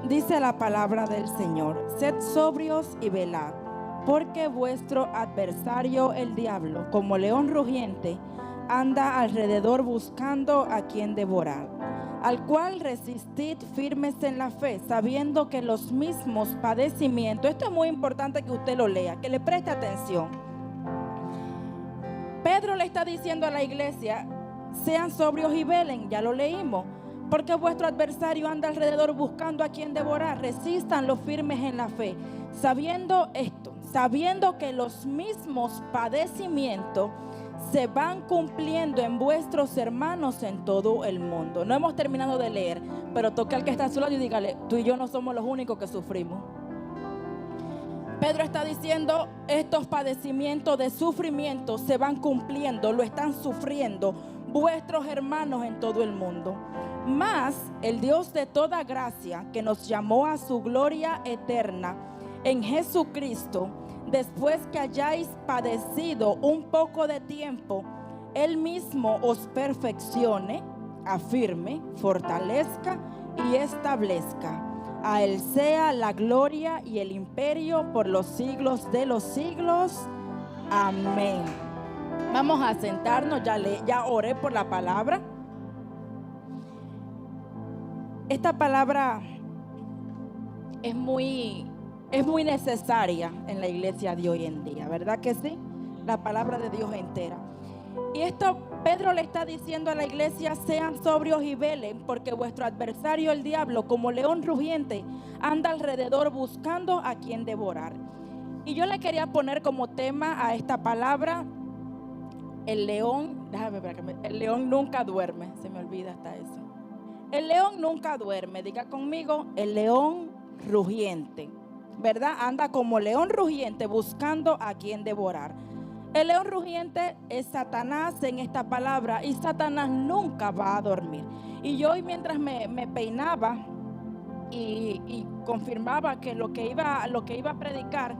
Dice la palabra del Señor: sed sobrios y velad, porque vuestro adversario el diablo, como león rugiente, anda alrededor buscando a quien devorar, al cual resistid firmes en la fe, sabiendo que los mismos padecimientos, esto es muy importante que usted lo lea, que le preste atención. Pedro le está diciendo a la iglesia: sean sobrios y velen, ya lo leímos, porque vuestro adversario anda alrededor buscando a quien devorar. Resistan los firmes en la fe, sabiendo esto, sabiendo que los mismos padecimientos se van cumpliendo en vuestros hermanos en todo el mundo. No hemos terminado de leer, pero toque al que está a su lado y dígale: tú y yo no somos los únicos que sufrimos. Pedro está diciendo: estos padecimientos de sufrimiento se van cumpliendo, lo están sufriendo vuestros hermanos en todo el mundo. Mas el Dios de toda gracia, que nos llamó a su gloria eterna en Jesucristo, después que hayáis padecido un poco de tiempo, Él mismo os perfeccione, afirme, fortalezca y establezca. A Él sea la gloria y el imperio por los siglos de los siglos. Amén. Vamos a sentarnos, ya oré por la palabra. Esta palabra es muy necesaria en la iglesia de hoy en día, ¿verdad que sí? La palabra de Dios entera. Y esto Pedro le está diciendo a la iglesia: sean sobrios y velen, porque vuestro adversario el diablo, como león rugiente, anda alrededor buscando a quien devorar. Y yo le quería poner como tema a esta palabra: el león, el león nunca duerme. Se me olvida hasta eso. El león nunca duerme. Diga conmigo: el león rugiente, ¿verdad? Anda como león rugiente buscando a quien devorar. El león rugiente es Satanás en esta palabra, y Satanás nunca va a dormir. Y yo hoy, mientras me peinaba y confirmaba que lo que iba a predicar,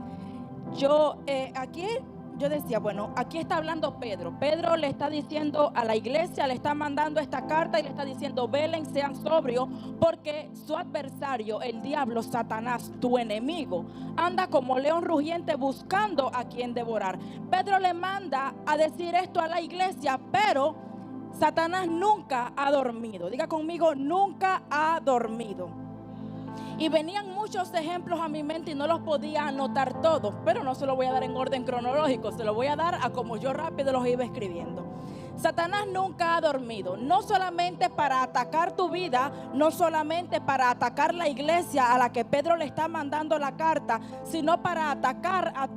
yo decía, bueno, aquí está hablando Pedro. Pedro le está diciendo a la iglesia, le está mandando esta carta y le está diciendo: velen, sean sobrios, porque su adversario, el diablo, Satanás, tu enemigo, anda como león rugiente buscando a quien devorar. Pedro le manda a decir esto a la iglesia, pero Satanás nunca ha dormido. Diga conmigo: nunca ha dormido. Y venían muchos ejemplos a mi mente y no los podía anotar todos, pero no se los voy a dar en orden cronológico, se los voy a dar a como yo rápido los iba escribiendo. Satanás nunca ha dormido, no solamente para atacar tu vida, no solamente para atacar la iglesia a la que Pedro le está mandando la carta, sino para atacar a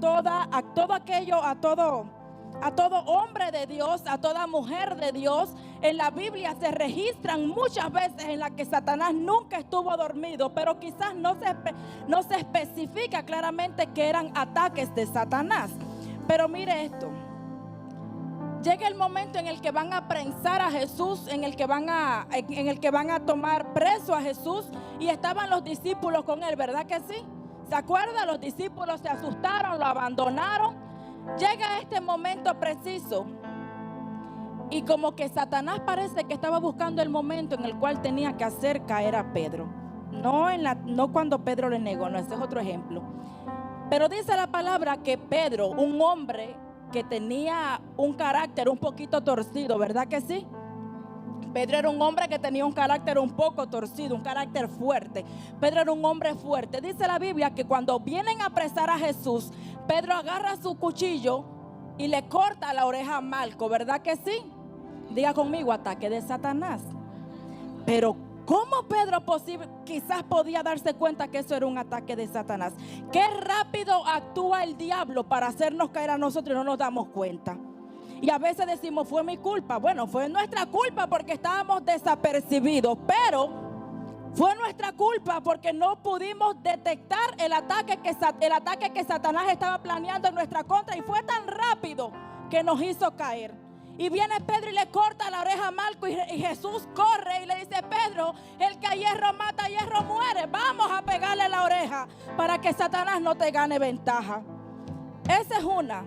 todo hombre de Dios, a toda mujer de Dios. En la Biblia se registran muchas veces en las que Satanás nunca estuvo dormido, pero quizás no se especifica claramente que eran ataques de Satanás. Pero mire esto: llega el momento en el que van a prensar a Jesús, en el que van a tomar preso a Jesús, y estaban los discípulos con él, ¿verdad que sí? ¿Se acuerdan? Los discípulos se asustaron, lo abandonaron. Llega este momento preciso y como que Satanás parece que estaba buscando el momento en el cual tenía que hacer caer a Pedro. No cuando Pedro le negó, no, ese es otro ejemplo. Pero dice la palabra que Pedro, un hombre que tenía un carácter un poquito torcido, ¿verdad que sí? Pedro era un hombre que tenía un carácter un poco torcido, un carácter fuerte. Pedro era un hombre fuerte. Dice la Biblia que cuando vienen a apresar a Jesús, Pedro agarra su cuchillo y le corta la oreja a Malco, ¿verdad que sí? Diga conmigo: ataque de Satanás. Pero ¿cómo Pedro quizás podía darse cuenta que eso era un ataque de Satanás? Qué rápido actúa el diablo para hacernos caer a nosotros y no nos damos cuenta. Y a veces decimos: fue mi culpa. Bueno, fue nuestra culpa porque estábamos desapercibidos, pero fue nuestra culpa porque no pudimos detectar el ataque que Satanás estaba planeando en nuestra contra, y fue tan rápido que nos hizo caer. Y viene Pedro y le corta la oreja a Malco, y Jesús corre y le dice: Pedro, el que a hierro mata, a hierro muere. Vamos a pegarle la oreja para que Satanás no te gane ventaja. Esa es una.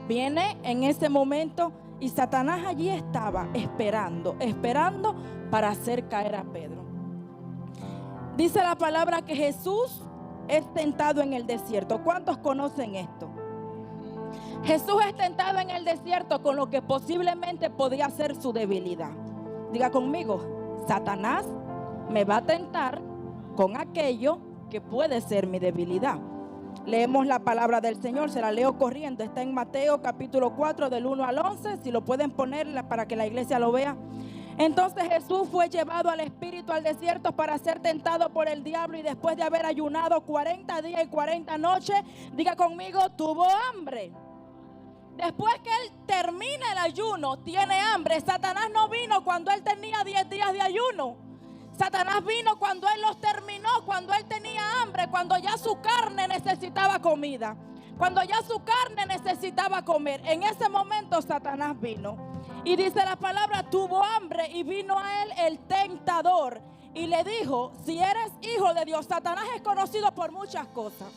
Viene en ese momento y Satanás allí estaba esperando para hacer caer a Pedro. Dice la palabra que Jesús es tentado en el desierto. ¿Cuántos conocen esto? Jesús es tentado en el desierto con lo que posiblemente podía ser su debilidad. Diga conmigo, Satanás me va a tentar con aquello que puede ser mi debilidad. Leemos la palabra del Señor, se la leo corriendo. Está en Mateo capítulo 4 del 1 al 11. Si lo pueden poner para que la iglesia lo vea. Entonces Jesús fue llevado al Espíritu al desierto para ser tentado por el diablo, y después de haber ayunado 40 días y 40 noches, diga conmigo, tuvo hambre. Después que él termina el ayuno, tiene hambre. Satanás no vino cuando él tenía 10 días de ayuno. Satanás vino cuando él los terminó, cuando él tenía hambre, cuando ya su carne necesitaba comida, cuando ya su carne necesitaba comer. En ese momento Satanás vino. Y dice la palabra, tuvo hambre y vino a él el tentador y le dijo, si eres hijo de Dios. Satanás es conocido por muchas cosas.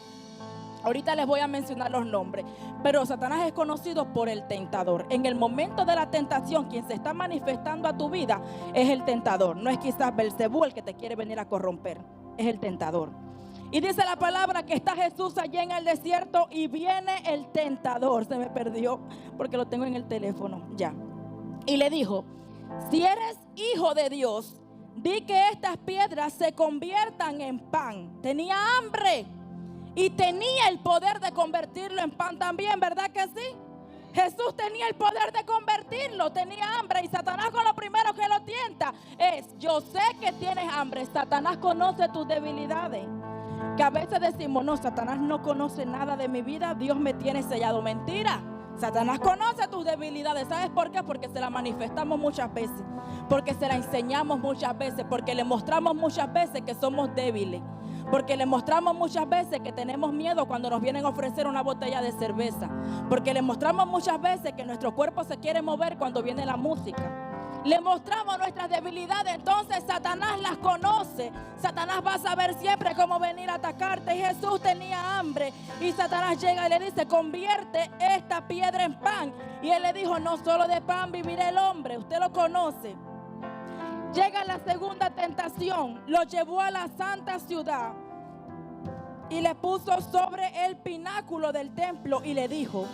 Ahorita les voy a mencionar los nombres, pero Satanás es conocido por el tentador. En el momento de la tentación, quien se está manifestando a tu vida es el tentador. No es quizás Belcebú el que te quiere venir a corromper, es el tentador. Y dice la palabra que está Jesús allí en el desierto y viene el tentador. Se me perdió porque lo tengo en el teléfono ya. Y le dijo, si eres hijo de Dios, di que estas piedras se conviertan en pan. Tenía hambre y tenía el poder de convertirlo en pan también, ¿verdad que sí? Jesús tenía el poder de convertirlo, tenía hambre. Y Satanás con lo primero que lo tienta es, yo sé que tienes hambre. Satanás conoce tus debilidades. Que a veces decimos, no, Satanás no conoce nada de mi vida, Dios me tiene sellado. Mentira. Satanás conoce tus debilidades. ¿Sabes por qué? Porque se la manifestamos muchas veces, porque se la enseñamos muchas veces, porque le mostramos muchas veces que somos débiles, porque le mostramos muchas veces que tenemos miedo cuando nos vienen a ofrecer una botella de cerveza, porque le mostramos muchas veces que nuestro cuerpo se quiere mover cuando viene la música. Le mostramos nuestras debilidades. Entonces Satanás las conoce. Satanás va a saber siempre cómo venir a atacarte. Y Jesús tenía hambre y Satanás llega y le dice, convierte esta piedra en pan. Y él le dijo, no solo de pan vivirá el hombre. Usted lo conoce. Llega la segunda tentación. Lo llevó a la santa ciudad y le puso sobre el pináculo del templo y le dijo,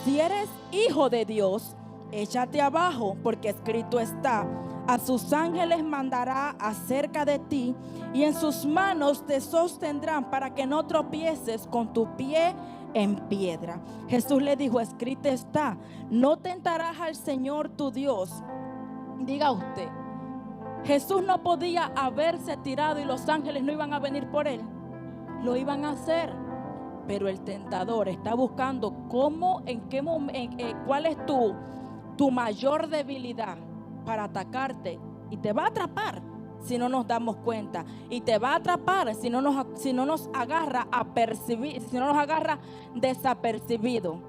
si eres hijo de Dios, échate abajo, porque escrito está, a sus ángeles mandará acerca de ti y en sus manos te sostendrán para que no tropieces con tu pie en piedra. Jesús le dijo, escrito está, no tentarás al Señor tu Dios. Diga usted, Jesús no podía haberse tirado y los ángeles no iban a venir por él. Lo iban a hacer. Pero el tentador está buscando cómo, en qué momento, cuál es tu mayor debilidad para atacarte, y te va a atrapar si no nos damos cuenta, y te va a atrapar si no nos agarra si no nos agarra desapercibido.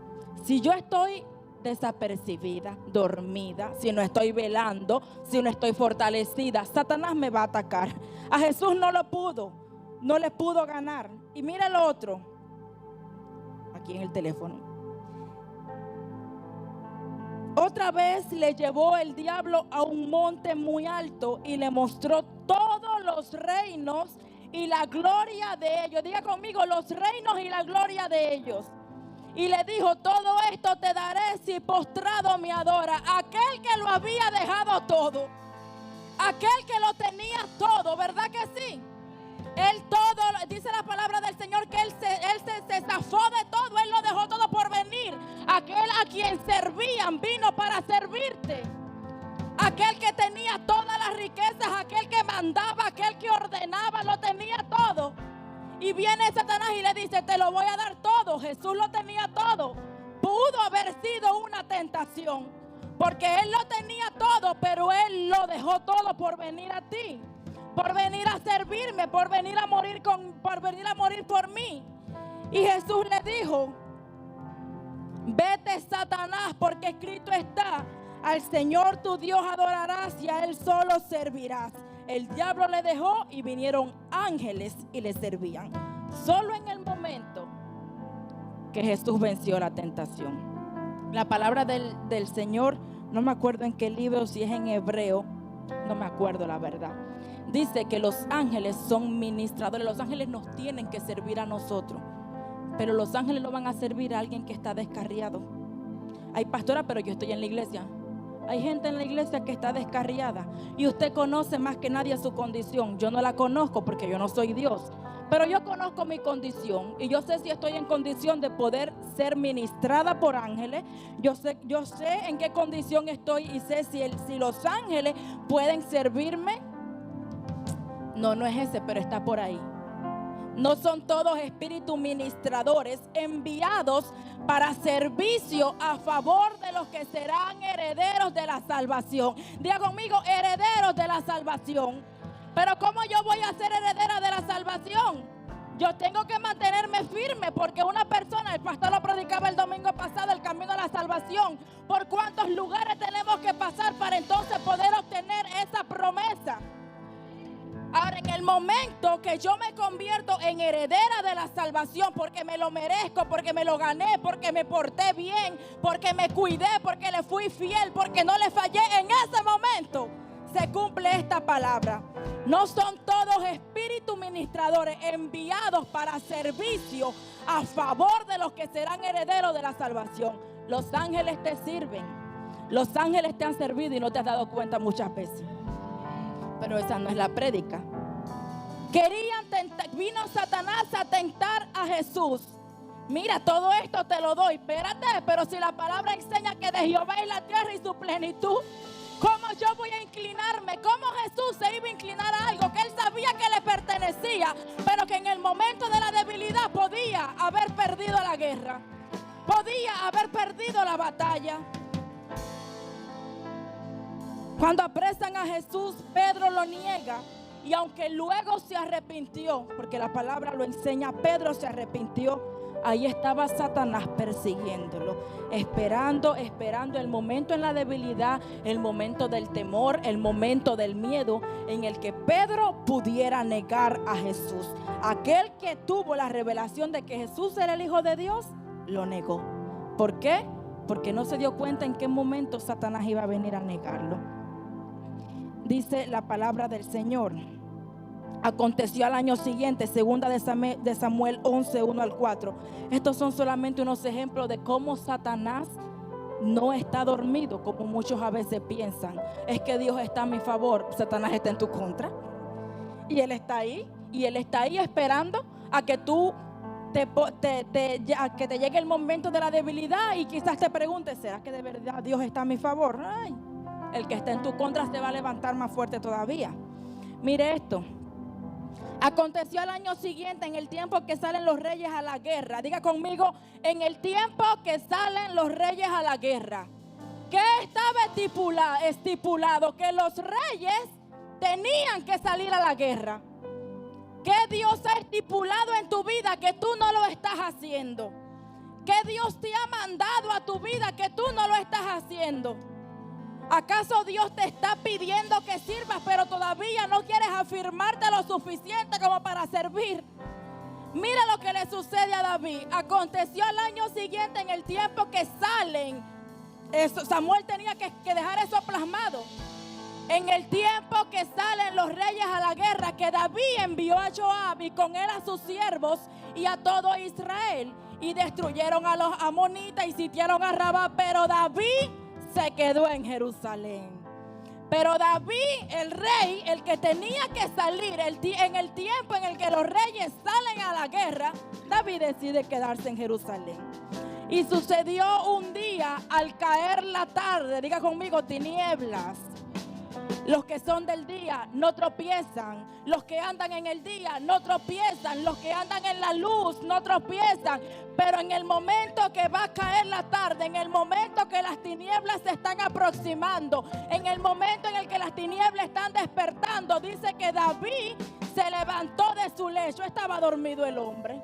Si yo estoy desapercibida, dormida, si no estoy velando, si no estoy fortalecida, Satanás me va a atacar. A Jesús no le pudo ganar. Y mira lo otro aquí en el teléfono. Otra vez le llevó el diablo a un monte muy alto y le mostró todos los reinos y la gloria de ellos. Diga conmigo, los reinos y la gloria de ellos. Y le dijo, todo esto te daré si postrado me adora. Aquel que lo había dejado todo, aquel que lo tenía todo, ¿verdad que sí? Él todo, dice la palabra del Señor que él se zafó de todo, él lo dejó todo por venir. Aquel a quien servían vino para servirte. Aquel que tenía todas las riquezas, aquel que mandaba, aquel que ordenaba, lo tenía todo. Y viene Satanás y le dice, te lo voy a dar todo. Jesús lo tenía todo. Pudo haber sido una tentación, porque él lo tenía todo, pero él lo dejó todo por venir a ti, por venir a servirme, por venir a morir por mí. Y Jesús le dijo, vete, Satanás, porque escrito está, al Señor tu Dios adorarás y a él solo servirás. El diablo le dejó y vinieron ángeles y le servían. Solo en el momento que Jesús venció la tentación. La palabra del Señor, no me acuerdo en qué libro, si es en Hebreo, no me acuerdo la verdad. Dice que los ángeles son ministradores. Los ángeles nos tienen que servir a nosotros, pero los ángeles no van a servir a alguien que está descarriado. Ay, pastora, pero yo estoy en la iglesia. Hay gente en la iglesia que está descarriada y usted conoce más que nadie su condición. Yo no la conozco porque yo no soy Dios, pero yo conozco mi condición y yo sé si estoy en condición de poder ser ministrada por ángeles. Yo sé en qué condición estoy y sé si los ángeles pueden servirme. No es ese, pero está por ahí. No son todos espíritus ministradores enviados para servicio a favor de los que serán herederos de la salvación. Diga conmigo, herederos de la salvación. Pero ¿cómo yo voy a ser heredera de la salvación? Yo tengo que mantenerme firme, porque una persona, el pastor lo predicaba el domingo pasado, el camino a la salvación. ¿Por cuántos lugares tenemos que pasar para entonces poder obtener esa promesa? Ahora, en el momento que yo me convierto en heredera de la salvación, porque me lo merezco, porque me lo gané, porque me porté bien, porque me cuidé, porque le fui fiel, porque no le fallé, en ese momento se cumple esta palabra. No son todos espíritus ministradores enviados para servicio a favor de los que serán herederos de la salvación. Los ángeles te sirven. Los ángeles te han servido y no te has dado cuenta muchas veces. Pero esa no es la prédica. Vino Satanás a tentar a Jesús. Mira, todo esto te lo doy. Espérate, pero si la palabra enseña que de Jehová es la tierra y su plenitud, ¿cómo yo voy a inclinarme? ¿Cómo Jesús se iba a inclinar a algo que él sabía que le pertenecía, pero que en el momento de la debilidad podía haber perdido la guerra, podía haber perdido la batalla? Cuando apresan a Jesús, Pedro lo niega. Y aunque luego se arrepintió, porque la palabra lo enseña, Pedro se arrepintió. Ahí estaba Satanás persiguiéndolo, esperando el momento en la debilidad, el momento del temor, el momento del miedo, en el que Pedro pudiera negar a Jesús. Aquel que tuvo la revelación de que Jesús era el Hijo de Dios, lo negó. ¿Por qué? Porque no se dio cuenta en qué momento Satanás iba a venir a negarlo. Dice la palabra del Señor. Aconteció al año siguiente, segunda de Samuel 11, 1 al 4. Estos son solamente unos ejemplos de cómo Satanás no está dormido, como muchos a veces piensan. Es que Dios está a mi favor, Satanás está en tu contra. Y Él está ahí, esperando a que tú a que te llegue el momento de la debilidad y quizás te preguntes, ¿será que de verdad Dios está a mi favor? Ay, el que está en tu contra se va a levantar más fuerte todavía. Mire esto. Aconteció al año siguiente, en el tiempo que salen los reyes a la guerra. Diga conmigo, en el tiempo que salen los reyes a la guerra. ¿Qué estaba estipulado? Que los reyes tenían que salir a la guerra. ¿Qué Dios ha estipulado en tu vida que tú no lo estás haciendo? ¿Qué Dios te ha mandado a tu vida que tú no lo estás haciendo? ¿Acaso Dios te está pidiendo que sirvas, pero todavía no quieres afirmarte lo suficiente como para servir? Mira lo que le sucede a David. Aconteció al año siguiente, en el tiempo que salen. Samuel tenía que dejar eso plasmado. En el tiempo que salen los reyes a la guerra, que David envió a Joab y con él a sus siervos y a todo Israel, y destruyeron a los amonitas y sitiaron a Rabá, pero David se quedó en Jerusalén. Pero David, el rey, el que tenía que salir en el tiempo en el que los reyes salen a la guerra, David decide quedarse en Jerusalén. Y sucedió un día, al caer la tarde, diga conmigo, tinieblas. Los que son del día no tropiezan. Los que andan en el día no tropiezan. Los que andan en la luz no tropiezan. Pero en el momento que va a caer la tarde, en el momento que las tinieblas se están aproximando, en el momento en el que las tinieblas están despertando, dice que David se levantó de su lecho. Estaba dormido el hombre.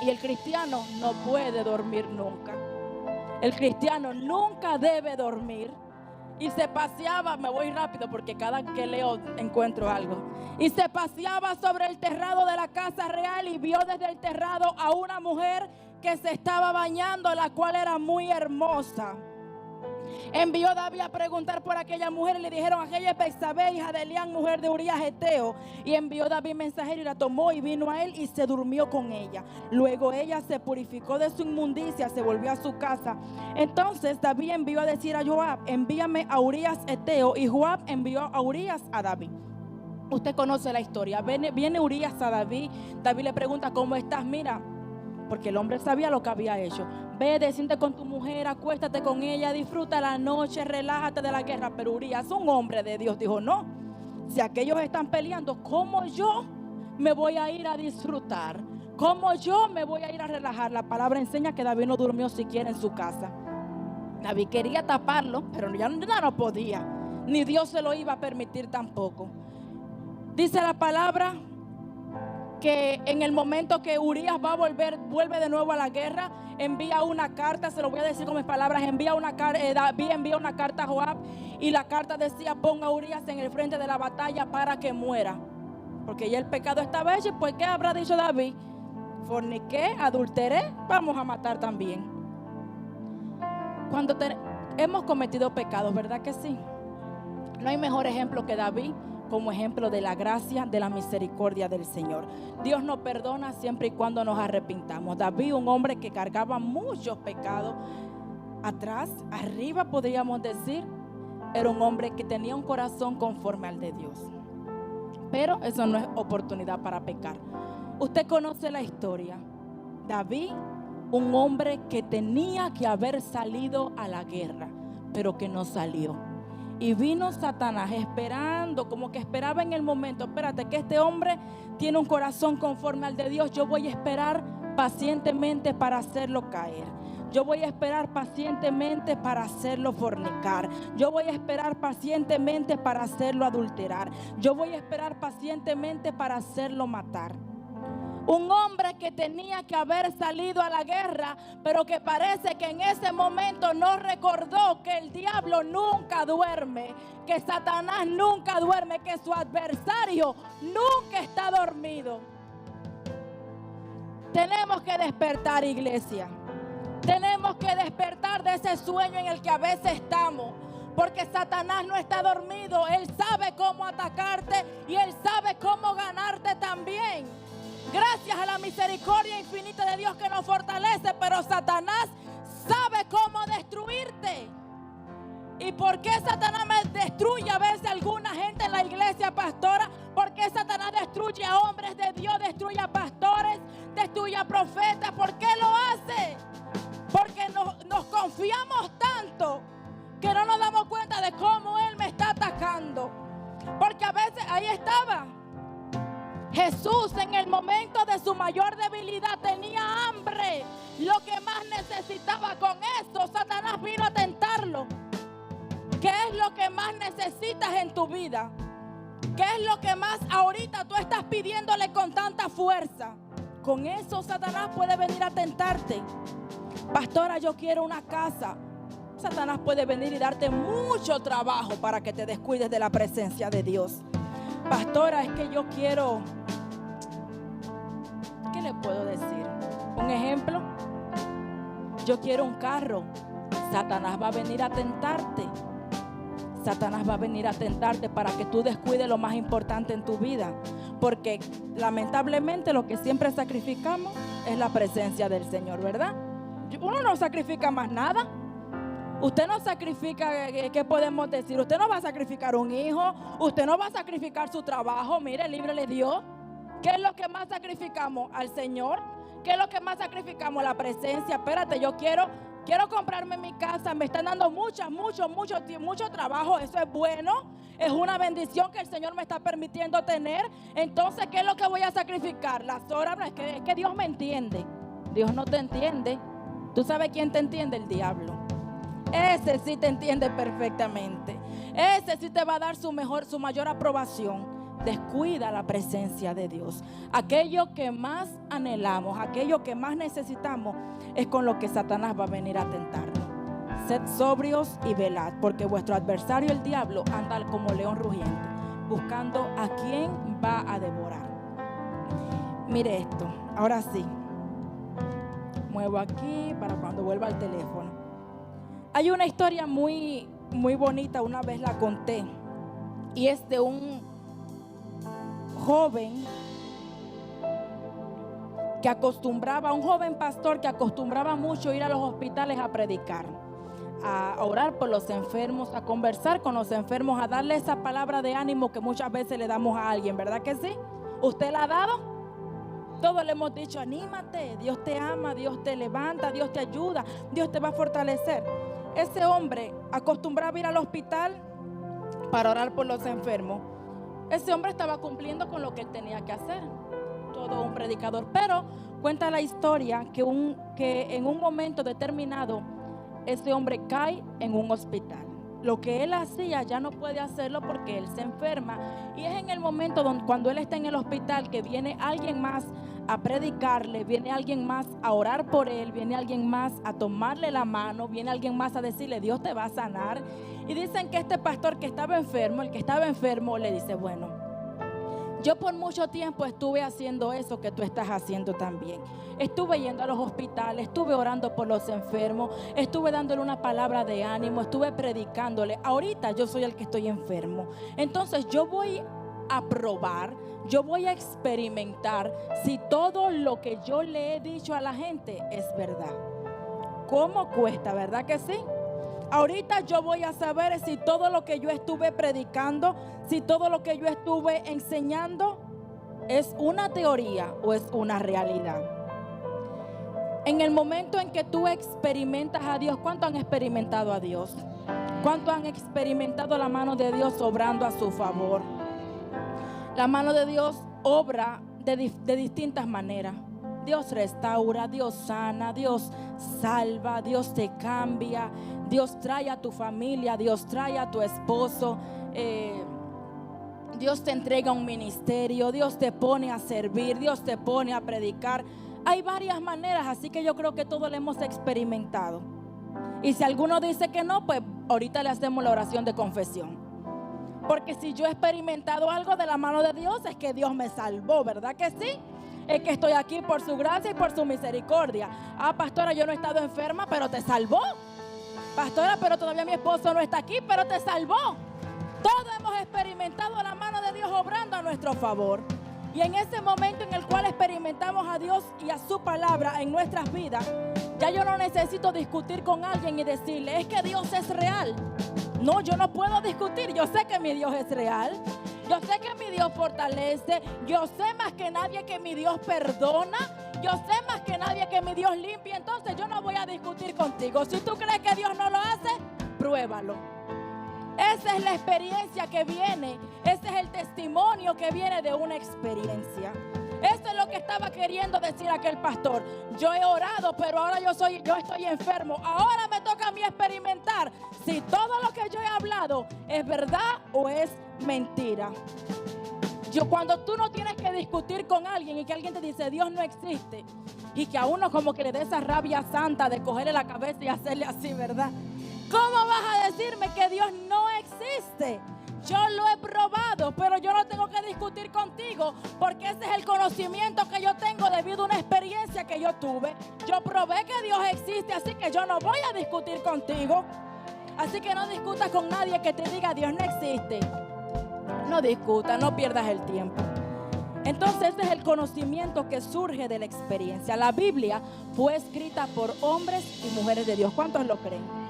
Y el cristiano no puede dormir nunca. El cristiano nunca debe dormir. Y se paseaba, me voy rápido porque cada que leo encuentro algo. Y se paseaba sobre el terrado de la casa real y vio desde el terrado a una mujer que se estaba bañando, la cual era muy hermosa. Envió David a preguntar por aquella mujer y le dijeron: aquella es Betsabé, hija de Elián, mujer de Urías Eteo. Y envió David mensajero y la tomó y vino a él y se durmió con ella. Luego ella se purificó de su inmundicia, se volvió a su casa. Entonces David envió a decir a Joab: envíame a Urías Eteo. Y Joab envió a Urías a David. Usted conoce la historia. Viene Urías a David. David le pregunta: ¿cómo estás? Mira, porque el hombre sabía lo que había hecho. Ve, siéntate con tu mujer, acuéstate con ella, disfruta la noche, relájate de la guerra. Pero Urías, un hombre de Dios, dijo: no, si aquellos están peleando, ¿cómo yo me voy a ir a disfrutar? ¿Cómo yo me voy a ir a relajar? La palabra enseña que David no durmió siquiera en su casa. David quería taparlo, pero ya no podía, ni Dios se lo iba a permitir tampoco. Dice la palabra que en el momento que Urías vuelve de nuevo a la guerra, envía una carta. Se lo voy a decir con mis palabras. David envía una carta a Joab, y la carta decía: ponga a Urías en el frente de la batalla para que muera, porque ya el pecado estaba hecho. Pues ¿qué habrá dicho David? Forniqué, adulteré, vamos a matar también. Cuando hemos cometido pecados, ¿verdad que sí? No hay mejor ejemplo que David como ejemplo de la gracia, de la misericordia del Señor. Dios nos perdona siempre y cuando nos arrepintamos. David, un hombre que cargaba muchos pecados atrás, arriba podríamos decir, era un hombre que tenía un corazón conforme al de Dios. Pero eso no es oportunidad para pecar. Usted conoce la historia. David, un hombre que tenía que haber salido a la guerra, pero que no salió. Y vino Satanás esperando, como que esperaba en el momento: espérate, que este hombre tiene un corazón conforme al de Dios, yo voy a esperar pacientemente para hacerlo caer. Yo voy a esperar pacientemente para hacerlo fornicar. Yo voy a esperar pacientemente para hacerlo adulterar. Yo voy a esperar pacientemente para hacerlo matar. Un hombre que tenía que haber salido a la guerra, pero que parece que en ese momento no recordó que el diablo nunca duerme, que Satanás nunca duerme, que su adversario nunca está dormido. Tenemos que despertar, iglesia. Tenemos que despertar de ese sueño en el que a veces estamos, porque Satanás no está dormido. Él sabe cómo atacarte y él sabe cómo ganarte también. Gracias a la misericordia infinita de Dios que nos fortalece, pero Satanás sabe cómo destruirte. ¿Y por qué Satanás me destruye a veces a alguna gente en la iglesia, pastora? ¿Por qué Satanás destruye a hombres de Dios, destruye a pastores, destruye a profetas? ¿Por qué lo hace? Porque nos confiamos tanto que no nos damos cuenta de cómo Él me está atacando. Porque a veces ahí estaba Jesús, en el momento de su mayor debilidad, tenía hambre, lo que más necesitaba. Con eso Satanás vino a tentarlo. ¿Qué es lo que más necesitas en tu vida? ¿Qué es lo que más ahorita tú estás pidiéndole con tanta fuerza? Con eso Satanás puede venir a tentarte. Pastora, yo quiero una casa. Satanás puede venir y darte mucho trabajo para que te descuides de la presencia de Dios. Pastora, es que yo quiero... ¿Qué le puedo decir? Un ejemplo. Yo quiero un carro. Satanás va a venir a tentarte. Satanás va a venir a tentarte para que tú descuides lo más importante en tu vida. Porque lamentablemente lo que siempre sacrificamos es la presencia del Señor, ¿verdad? Uno no sacrifica más nada. Usted no sacrifica, ¿qué podemos decir? Usted no va a sacrificar un hijo. Usted no va a sacrificar su trabajo. Mire, libre le dio. ¿Qué es lo que más sacrificamos? Al Señor. ¿Qué es lo que más sacrificamos? La presencia. Espérate, yo quiero comprarme mi casa. Me están dando mucho trabajo. Eso es bueno. Es una bendición que el Señor me está permitiendo tener. Entonces, ¿qué es lo que voy a sacrificar? Las horas. No, es que Dios me entiende. Dios no te entiende. ¿Tú sabes quién te entiende? El diablo. Ese sí te entiende perfectamente. Ese sí te va a dar su mayor aprobación. Descuida la presencia de Dios. Aquello que más anhelamos, aquello que más necesitamos, es con lo que Satanás va a venir a tentarnos. Sed sobrios y velad, porque vuestro adversario el diablo anda como león rugiente, buscando a quien va a devorar. Mire esto, ahora sí. Muevo aquí para cuando vuelva al teléfono. Hay una historia muy, muy bonita, una vez la conté, y es de un joven que acostumbraba, un joven pastor que acostumbraba mucho ir a los hospitales a predicar, a orar por los enfermos, a conversar con los enfermos, a darle esa palabra de ánimo que muchas veces le damos a alguien, ¿verdad que sí? ¿Usted la ha dado? Todos le hemos dicho, anímate, Dios te ama, Dios te levanta, Dios te ayuda, Dios te va a fortalecer. Ese hombre acostumbraba ir al hospital para orar por los enfermos. Ese hombre estaba cumpliendo con lo que él tenía que hacer, todo un predicador. Pero cuenta la historia que en un momento determinado ese hombre cae en un hospital. Lo que él hacía ya no puede hacerlo porque él se enferma. Y es en el momento cuando él está en el hospital que viene alguien más a predicarle, viene alguien más a orar por él, viene alguien más a tomarle la mano, viene alguien más a decirle, Dios te va a sanar. Y dicen que este pastor que estaba enfermo, el que estaba enfermo, le dice, bueno, yo por mucho tiempo estuve haciendo eso que tú estás haciendo también. Estuve yendo a los hospitales, estuve orando por los enfermos, estuve dándole una palabra de ánimo, estuve predicándole. Ahorita yo soy el que estoy enfermo. Entonces yo voy a probar, yo voy a experimentar si todo lo que yo le he dicho a la gente es verdad. ¿Cómo cuesta, verdad que sí? Ahorita yo voy a saber si todo lo que yo estuve predicando, si todo lo que yo estuve enseñando es una teoría o es una realidad. En el momento en que tú experimentas a Dios, ¿cuánto han experimentado a Dios? ¿Cuánto han experimentado la mano de Dios obrando a su favor? La mano de Dios obra de distintas maneras. Dios restaura, Dios sana, Dios salva, Dios te cambia, Dios trae a tu familia, Dios trae a tu esposo, Dios te entrega un ministerio, Dios te pone a servir, Dios te pone a predicar. Hay varias maneras, así que yo creo que todos lo hemos experimentado. Y si alguno dice que no, pues ahorita le hacemos la oración de confesión. Porque si yo he experimentado algo de la mano de Dios, es que Dios me salvó, ¿verdad que sí? Es que estoy aquí por su gracia y por su misericordia. Ah, pastora, yo no he estado enferma, pero te salvó. Pastora, pero todavía mi esposo no está aquí, pero te salvó. Todos hemos experimentado la mano de Dios obrando a nuestro favor. Y en ese momento en el cual experimentamos a Dios y a su palabra en nuestras vidas, ya yo no necesito discutir con alguien y decirle, es que Dios es real. No, yo no puedo discutir. Yo sé que mi Dios es real. Yo sé que mi Dios fortalece. Yo sé más que nadie que mi Dios perdona. Yo sé más que nadie que mi Dios limpia. Entonces yo no voy a discutir contigo. Si tú crees que Dios no lo hace, pruébalo. Esa es la experiencia que viene. Ese es el testimonio que viene de una experiencia. Eso es lo que estaba queriendo decir aquel pastor. Yo he orado, pero ahora yo estoy enfermo. Ahora me toca a mí experimentar si todo lo que yo he hablado es verdad o es mentira. Cuando tú no tienes que discutir con alguien y que alguien te dice Dios no existe, y que a uno como que le dé esa rabia santa de cogerle la cabeza y hacerle así, ¿verdad? ¿Cómo vas a decirme que Dios no existe? Yo lo he probado, pero yo no tengo que discutir contigo, porque ese es el conocimiento que yo tengo debido a una experiencia que yo tuve. Yo probé que Dios existe, así que yo no voy a discutir contigo. Así que no discutas con nadie que te diga Dios no existe. No discutas, no pierdas el tiempo. Entonces ese es el conocimiento que surge de la experiencia. La Biblia fue escrita por hombres y mujeres de Dios. ¿Cuántos lo creen?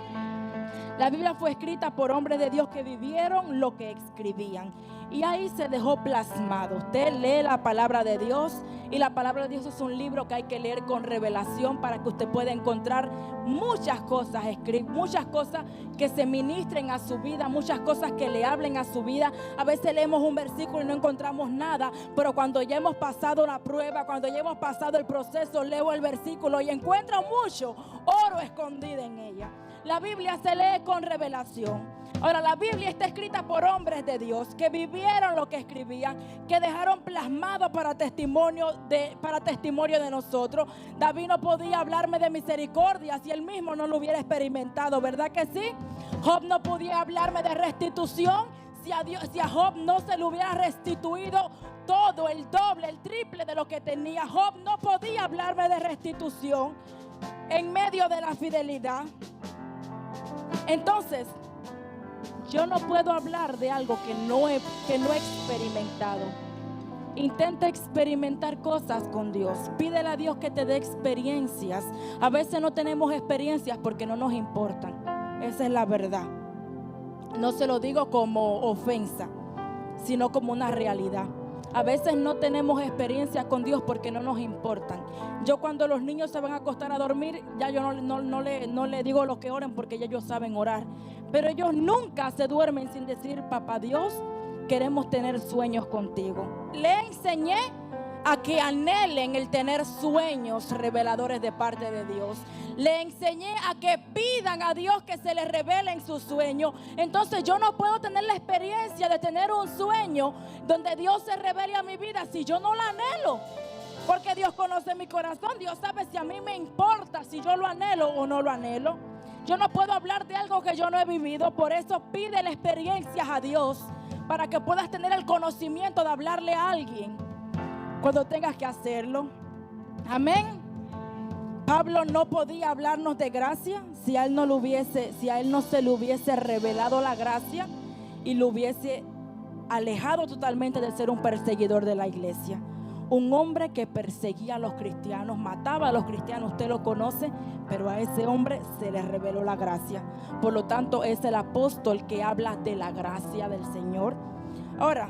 La Biblia fue escrita por hombres de Dios que vivieron lo que escribían. Y ahí se dejó plasmado. Usted lee la palabra de Dios. Y la palabra de Dios es un libro que hay que leer con revelación para que usted pueda encontrar muchas cosas escritas, muchas cosas que se ministren a su vida, muchas cosas que le hablen a su vida. A veces leemos un versículo y no encontramos nada, pero cuando ya hemos pasado la prueba, cuando ya hemos pasado el proceso, leo el versículo y encuentro mucho oro escondido en ella. La Biblia se lee con revelación. Ahora, la Biblia está escrita por hombres de Dios que vivieron lo que escribían, que dejaron plasmado para testimonio de nosotros. David no podía hablarme de misericordia si él mismo no lo hubiera experimentado, ¿verdad que sí? Job no podía hablarme de restitución si a Job no se le hubiera restituido todo, el doble, el triple de lo que tenía. Job no podía hablarme de restitución en medio de la fidelidad. Entonces, yo no puedo hablar de algo que no he experimentado. Intenta experimentar cosas con Dios. Pídele a Dios que te dé experiencias. A veces no tenemos experiencias porque no nos importan. Esa es la verdad. No se lo digo como ofensa, sino como una realidad. A veces no tenemos experiencias con Dios porque no nos importan. Yo cuando los niños se van a acostar a dormir, ya yo no le digo lo que oren porque ya ellos saben orar. Pero ellos nunca se duermen sin decir: papá Dios, queremos tener sueños contigo. Le enseñé a que anhelen el tener sueños reveladores de parte de Dios. Le enseñé a que pidan a Dios que se les revele en sus sueños. Entonces yo no puedo tener la experiencia de tener un sueño donde Dios se revele a mi vida si yo no la anhelo. Porque Dios conoce mi corazón. Dios sabe si a mí me importa, si yo lo anhelo o no lo anhelo. Yo no puedo hablar de algo que yo no he vivido. Por eso pídele experiencias a Dios, para que puedas tener el conocimiento de hablarle a alguien cuando tengas que hacerlo. Amén. Pablo no podía hablarnos de gracia si a él no se le hubiese revelado la gracia y lo hubiese alejado totalmente de ser un perseguidor de la iglesia. Un hombre que perseguía a los cristianos, mataba a los cristianos, usted lo conoce, pero a ese hombre se le reveló la gracia. Por lo tanto, es el apóstol que habla de la gracia del Señor. Ahora,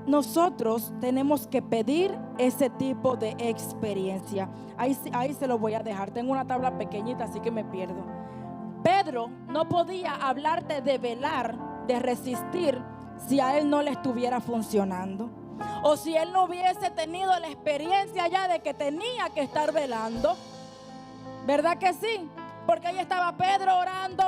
nosotros tenemos que pedir ese tipo de experiencia. Ahí se lo voy a dejar. Tengo una tabla pequeñita, así que me pierdo. Pedro no podía hablarte de velar, de resistir, si a él no le estuviera funcionando. O si él no hubiese tenido la experiencia ya de que tenía que estar velando. ¿Verdad que sí? Porque ahí estaba Pedro orando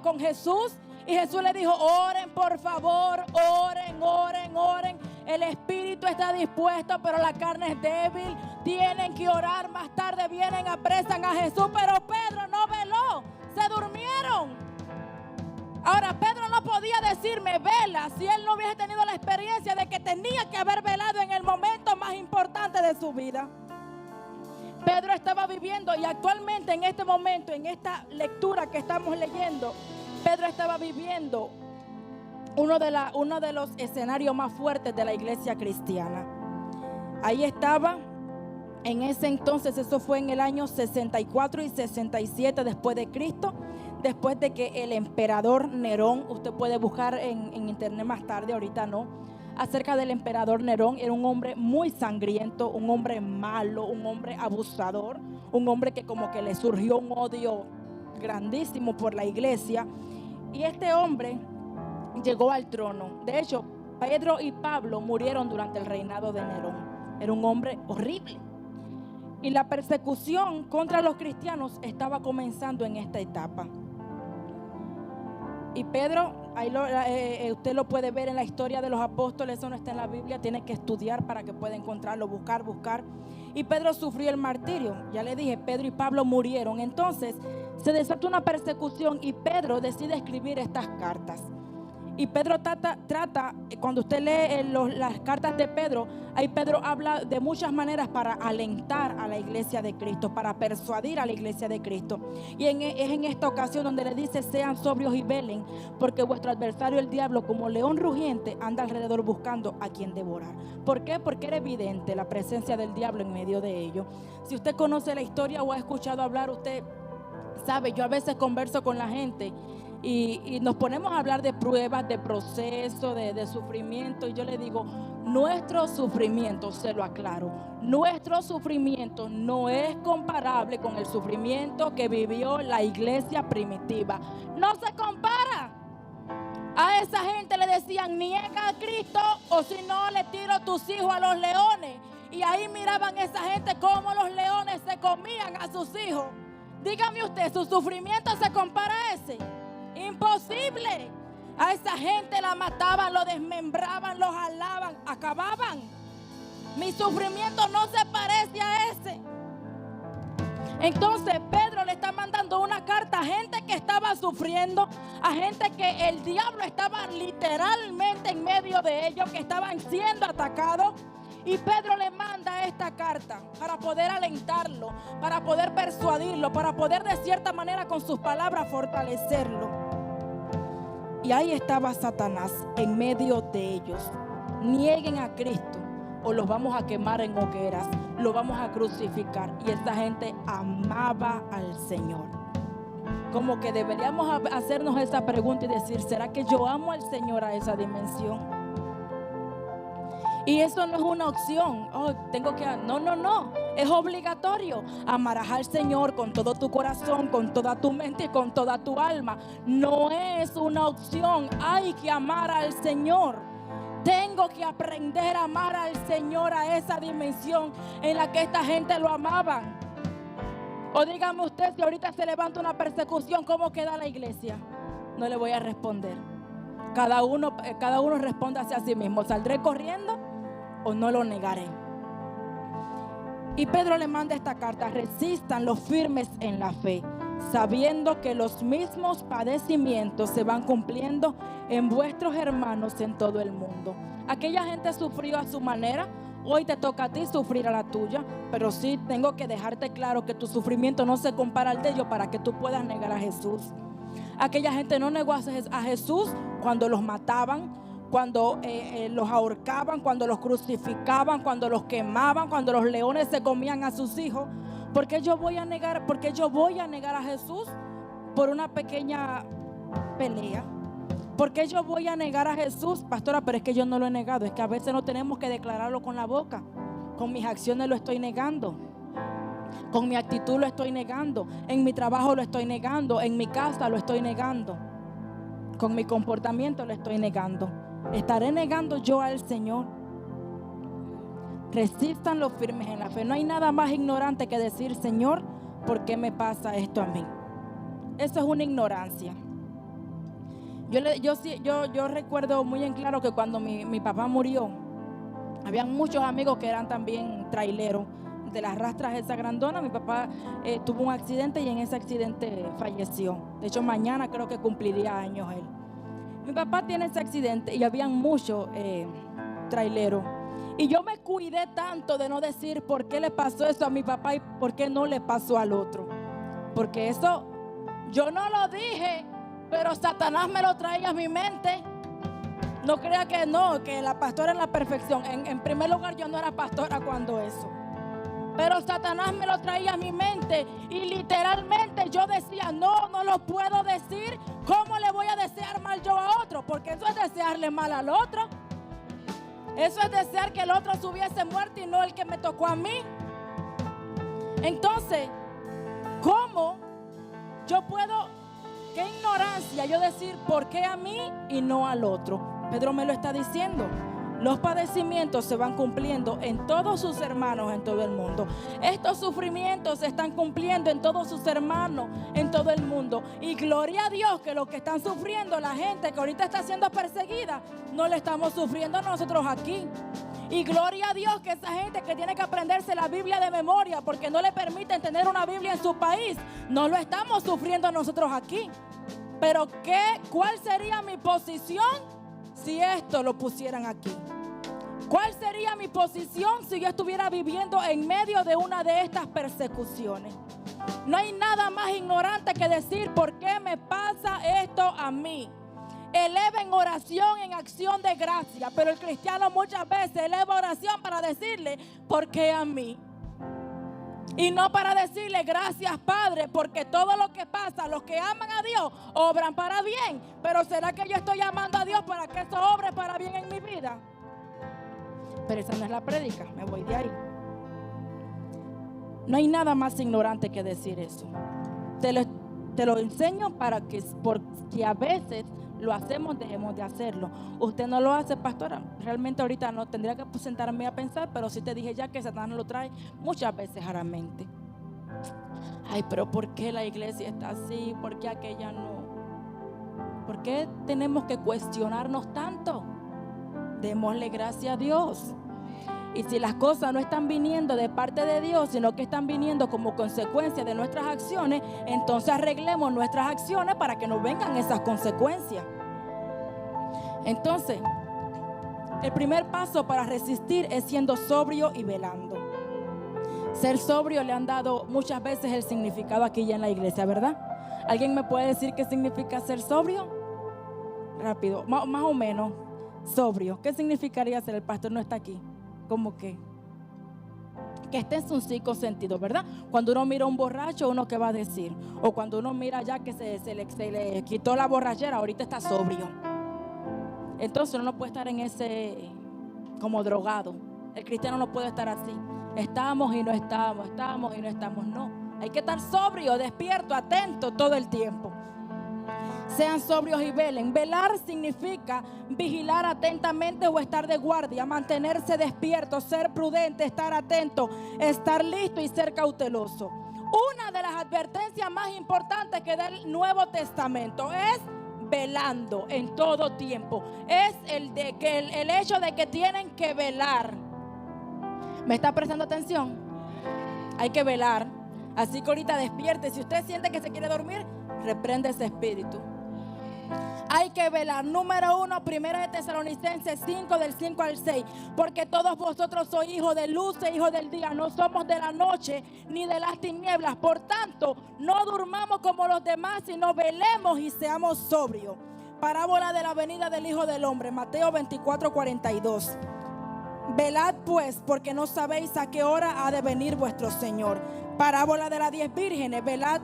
con Jesús. Y Jesús le dijo: oren por favor, oren. El espíritu está dispuesto, pero la carne es débil. Tienen que orar. Más tarde vienen, apresan a Jesús. Pero Pedro no veló, se durmieron. Ahora, Pedro no podía decirme vela si él no hubiese tenido la experiencia de que tenía que haber velado en el momento más importante de su vida. Pedro estaba viviendo, y actualmente en este momento, en esta lectura que estamos leyendo, Pedro estaba viviendo uno de los escenarios más fuertes de la iglesia cristiana. Ahí estaba, en ese entonces, eso fue en el año 64 y 67 después de Cristo, después de que el emperador Nerón, usted puede buscar en internet más tarde, ahorita no, acerca del emperador Nerón. Era un hombre muy sangriento, un hombre malo, un hombre abusador, un hombre que como que le surgió un odio grandísimo por la iglesia. Y este hombre llegó al trono. De hecho, Pedro y Pablo murieron durante el reinado de Nerón. Era un hombre horrible. Y la persecución contra los cristianos estaba comenzando en esta etapa. Y Pedro, usted lo puede ver en la historia de los apóstoles, eso no está en la Biblia, tiene que estudiar para que pueda encontrarlo, buscar. Y Pedro sufrió el martirio. Ya le dije, Pedro y Pablo murieron. Entonces se desató una persecución y Pedro decide escribir estas cartas. Y Pedro trata, cuando usted lee las cartas de Pedro, ahí Pedro habla de muchas maneras para alentar a la iglesia de Cristo, para persuadir a la iglesia de Cristo. Y es en esta ocasión donde le dice: sean sobrios y velen, porque vuestro adversario el diablo, como león rugiente, anda alrededor buscando a quien devorar. ¿Por qué? Porque era evidente la presencia del diablo en medio de ellos. Si usted conoce la historia o ha escuchado hablar, usted sabe, yo a veces converso con la gente y nos ponemos a hablar de pruebas, de proceso, de sufrimiento. Y yo le digo, nuestro sufrimiento, se lo aclaro, nuestro sufrimiento no es comparable con el sufrimiento que vivió la iglesia primitiva. No se compara. A esa gente le decían: niega a Cristo, o si no, le tiro tus hijos a los leones. Y ahí miraban esa gente cómo los leones se comían a sus hijos. Dígame usted, ¿su sufrimiento se compara a ese? Imposible. A esa gente la mataban, lo desmembraban, lo jalaban, acababan. Mi sufrimiento no se parece a ese. Entonces Pedro le está mandando una carta a gente que estaba sufriendo, a gente que el diablo estaba literalmente en medio de ellos, que estaban siendo atacados. Y Pedro le manda esta carta para poder alentarlo, para poder persuadirlo, para poder de cierta manera con sus palabras fortalecerlo. Y ahí estaba Satanás en medio de ellos. Nieguen a Cristo o los vamos a quemar en hogueras, los vamos a crucificar. Y esta gente amaba al Señor. Como que deberíamos hacernos esa pregunta y decir, ¿será que yo amo al Señor a esa dimensión? Y eso no es una opción. No. Es obligatorio. Amarás al Señor con todo tu corazón, con toda tu mente y con toda tu alma. No es una opción. Hay que amar al Señor. Tengo que aprender a amar al Señor a esa dimensión en la que esta gente lo amaban. O dígame usted, si ahorita se levanta una persecución, ¿cómo queda la iglesia? No le voy a responder. Cada uno responde hacia sí mismo. ¿Saldré corriendo o no lo negaré? Y Pedro le manda esta carta: resistan los firmes en la fe, sabiendo que los mismos padecimientos se van cumpliendo en vuestros hermanos en todo el mundo. Aquella gente sufrió a su manera. Hoy te toca a ti sufrir a la tuya, pero sí tengo que dejarte claro que tu sufrimiento no se compara al de ellos para que tú puedas negar a Jesús. Aquella gente no negó a Jesús cuando los mataban, cuando los ahorcaban, cuando los crucificaban, cuando los quemaban, cuando los leones se comían a sus hijos. ¿Por qué yo voy a negar a Jesús por una pequeña pelea? ¿Por qué yo voy a negar a Jesús? Pastora, pero es que yo no lo he negado. Es que a veces no tenemos que declararlo con la boca. Con mis acciones lo estoy negando. Con mi actitud lo estoy negando. En mi trabajo lo estoy negando. En mi casa lo estoy negando. Con mi comportamiento lo estoy negando. ¿Estaré negando yo al Señor? Resistan los firmes en la fe. No hay nada más ignorante que decir, Señor, ¿por qué me pasa esto a mí? Eso es una ignorancia. Yo recuerdo muy en claro que cuando mi papá murió, habían muchos amigos que eran también traileros de las rastras esa grandona. Mi papá tuvo un accidente y en ese accidente falleció. De hecho, mañana creo que cumpliría años él. Mi papá tiene ese accidente y habían muchos traileros. Y yo me cuidé tanto de no decir por qué le pasó eso a mi papá y por qué no le pasó al otro. Porque eso yo no lo dije, pero Satanás me lo traía a mi mente. No crea que no, que la pastora es la perfección. En primer lugar, yo no era pastora cuando eso. Pero Satanás me lo traía a mi mente. Y literalmente yo decía, no lo puedo decir. ¿Cómo le voy a desear mal yo a otro? Porque eso es desearle mal al otro. Eso es desear que el otro se hubiese muerto y no el que me tocó a mí. Entonces, ¿cómo yo puedo... qué ignorancia yo decir por qué a mí y no al otro? Pedro me lo está diciendo. Los padecimientos se van cumpliendo en todos sus hermanos en todo el mundo. Estos sufrimientos se están cumpliendo en todos sus hermanos en todo el mundo. Y gloria a Dios que lo que están sufriendo la gente que ahorita está siendo perseguida, no le estamos sufriendo nosotros aquí. Y gloria a Dios que esa gente que tiene que aprenderse la Biblia de memoria porque no le permiten tener una Biblia en su país, no lo estamos sufriendo nosotros aquí. Pero ¿cuál sería mi posición si esto lo pusieran aquí? ¿Cuál sería mi posición si yo estuviera viviendo en medio de una de estas persecuciones? No hay nada más ignorante que decir ¿por qué me pasa esto a mí? Eleven oración en acción de gracia, pero el cristiano muchas veces eleva oración para decirle ¿por qué a mí? Y no para decirle gracias Padre, porque todo lo que pasa, los que aman a Dios obran para bien. Pero ¿será que yo estoy amando a Dios para que eso obre para bien en mi vida? Pero esa no es la prédica, me voy de ahí. No hay nada más ignorante que decir eso. Te lo enseño para que, porque a veces lo hacemos, dejemos de hacerlo. Usted no lo hace, pastora. Realmente ahorita no tendría que sentarme a pensar, pero sí te dije ya que Satanás lo trae muchas veces a la mente. Ay, pero ¿por qué la iglesia está así? ¿Por qué aquella no? ¿Por qué tenemos que cuestionarnos tanto? Démosle gracias a Dios. Y si las cosas no están viniendo de parte de Dios, sino que están viniendo como consecuencia de nuestras acciones, entonces arreglemos nuestras acciones para que no vengan esas consecuencias. Entonces, El primer paso para resistir es siendo sobrio y velando. Ser sobrio le han dado muchas veces el significado aquí ya en la iglesia, ¿verdad? ¿Alguien me puede decir qué significa ser sobrio? Rápido, más o menos, sobrio. ¿Qué significaría ser? El pastor no está aquí. ¿Cómo qué? Que esté en su cinco sentidos, ¿verdad? Cuando uno mira a un borracho, uno qué va a decir. O cuando uno mira ya que se le quitó la borrachera, ahorita está sobrio. Entonces uno no puede estar en ese como drogado. El cristiano no puede estar así. Estamos y no estamos, estamos y no estamos. No, hay que estar sobrio, despierto, atento todo el tiempo. Sean sobrios y velen. Velar significa vigilar atentamente o estar de guardia, mantenerse despierto, ser prudente, estar atento, estar listo y ser cauteloso. Una de las advertencias más importantes que da el Nuevo Testamento es velando en todo tiempo. Es el hecho de que tienen que velar. ¿Me está prestando atención? Hay que velar. Así que ahorita despierte. Si usted siente que se quiere dormir, reprende ese espíritu. Hay que velar. Número 1, Primera de Tesalonicenses 5, del 5 al 6. Porque todos vosotros sois hijos de luz e hijos del día. No somos de la noche ni de las tinieblas. Por tanto, no durmamos como los demás, sino velemos y seamos sobrios. Parábola de la venida del Hijo del Hombre. Mateo 24, 42. Velad pues, porque no sabéis a qué hora ha de venir vuestro Señor. Parábola de las 10 vírgenes. Velad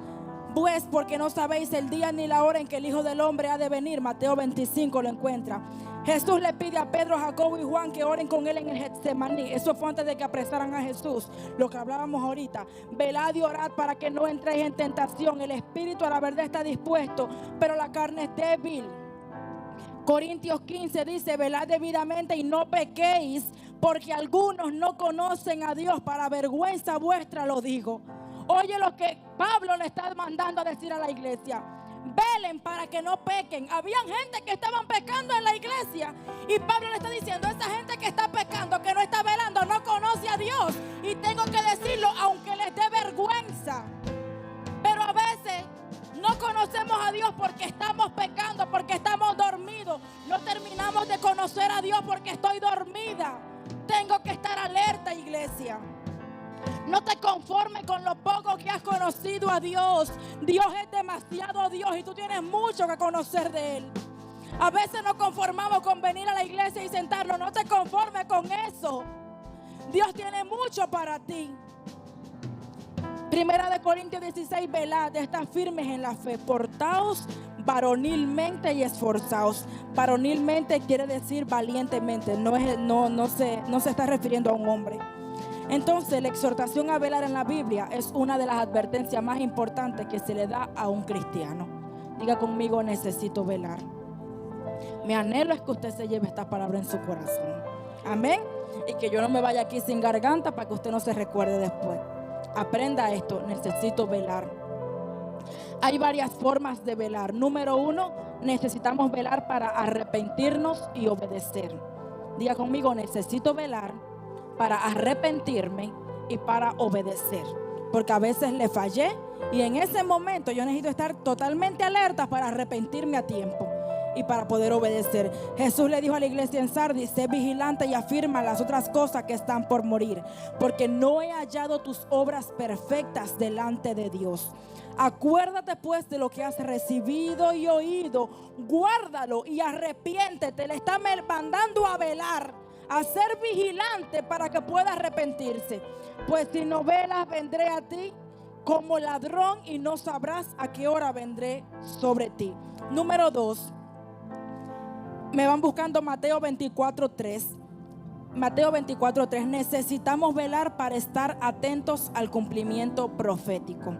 pues, porque no sabéis el día ni la hora en que el Hijo del Hombre ha de venir. Mateo 25 lo encuentra. Jesús le pide a Pedro, Jacobo y Juan que oren con él en el Getsemaní. Eso fue antes de que apresaran a Jesús, lo que hablábamos ahorita. Velad y orad para que no entréis en tentación. El espíritu a la verdad está dispuesto, pero la carne es débil. Corintios 15 dice: velad debidamente y no pequéis, porque algunos no conocen a Dios. Para vergüenza vuestra lo digo. Oye lo que Pablo le está mandando a decir a la iglesia: velen para que no pequen. Habían gente que estaban pecando en la iglesia, y Pablo le está diciendo: esa gente que está pecando, que no está velando, no conoce a Dios. Y tengo que decirlo aunque les dé vergüenza. Pero a veces no conocemos a Dios porque estamos pecando, porque estamos dormidos. No terminamos de conocer a Dios porque estoy dormida. Tengo que estar alerta, iglesia. No te conformes con lo poco que has conocido a Dios. Dios es demasiado Dios y tú tienes mucho que conocer de Él. A veces nos conformamos con venir a la iglesia y sentarnos. No te conformes con eso. Dios tiene mucho para ti. Primera de Corintios 16, velad, estad firmes en la fe, portaos varonilmente y esforzaos. Varonilmente quiere decir valientemente, no se está refiriendo a un hombre. Entonces, la exhortación a velar en la Biblia es una de las advertencias más importantes que se le da a un cristiano. Diga conmigo: necesito velar. Mi anhelo es que usted se lleve esta palabra en su corazón. Amén. Y que yo no me vaya aquí sin garganta para que usted no se recuerde después. Aprenda esto: necesito velar. Hay varias formas de velar. Número 1, necesitamos velar para arrepentirnos y obedecer. Diga conmigo: necesito velar para arrepentirme y para obedecer. Porque a veces le fallé y en ese momento yo necesito estar totalmente alerta para arrepentirme a tiempo y para poder obedecer. Jesús le dijo a la iglesia en Sardis: sé vigilante y afirma las otras cosas que están por morir, porque no he hallado tus obras perfectas delante de Dios. Acuérdate pues de lo que has recibido y oído, guárdalo y arrepiéntete. Le está mandando a velar, a ser vigilante para que pueda arrepentirse. Pues si no velas, vendré a ti como ladrón y no sabrás a qué hora vendré sobre ti. Número 2, me van buscando Mateo 24:3. Mateo 24:3. Necesitamos velar para estar atentos al cumplimiento profético.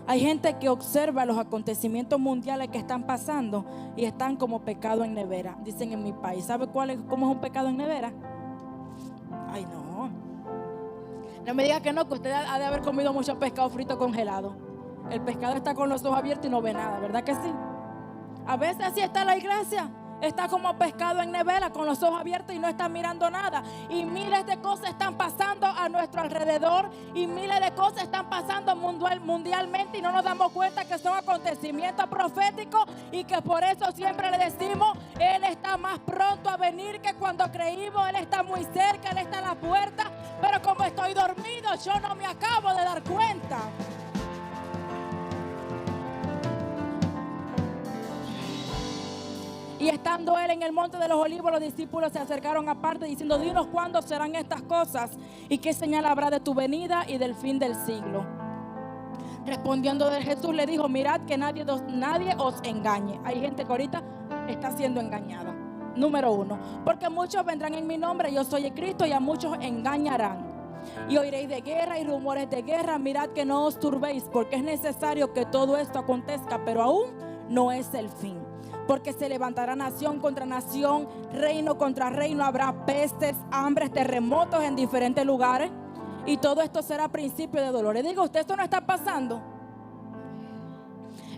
Hay gente que observa los acontecimientos mundiales que están pasando y están como pecado en nevera. Dicen en mi país. ¿Sabe cómo es un pecado en nevera? Ay, no. No me diga que no, que usted ha de haber comido mucho pescado frito congelado. El pescado está con los ojos abiertos y no ve nada, ¿verdad que sí? A veces así está la iglesia. Está como pescado en nevera, con los ojos abiertos y no está mirando nada. Y miles de cosas están pasando a nuestro alrededor. Y miles de cosas están pasando mundialmente. Y no nos damos cuenta que son acontecimientos proféticos. Y que por eso siempre le decimos: Él está más pronto a venir que cuando creímos. Él está muy cerca, Él está a la puerta. Pero como estoy dormido, yo no me acabo de dar cuenta. Y estando Él en el monte de los olivos, los discípulos se acercaron aparte diciendo: dinos cuándo serán estas cosas y qué señal habrá de tu venida y del fin del siglo. Respondiendo Jesús le dijo: mirad que nadie os engañe. Hay gente que ahorita está siendo engañada. Número 1, porque muchos vendrán en mi nombre, yo soy el Cristo, y a muchos engañarán. Y oiréis de guerra y rumores de guerra. Mirad que no os turbéis, porque es necesario que todo esto acontezca, pero aún no es el fin. Porque se levantará nación contra nación, reino contra reino. Habrá pestes, hambres, terremotos en diferentes lugares. Y todo esto será principio de dolor. Le digo, ¿usted esto no está pasando?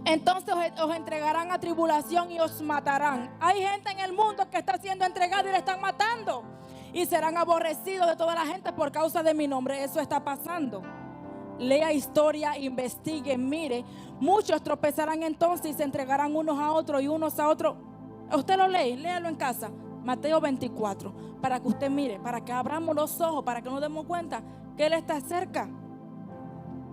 Entonces os entregarán a tribulación y os matarán. Hay gente en el mundo que está siendo entregada y le están matando. Y serán aborrecidos de toda la gente por causa de mi nombre. Eso está pasando. Lea historia, investigue, mire. Muchos tropezarán entonces y se entregarán unos a otros y unos a otros. Usted lo lee, léalo en casa. Mateo 24. Para que usted mire, para que abramos los ojos, para que nos demos cuenta que Él está cerca.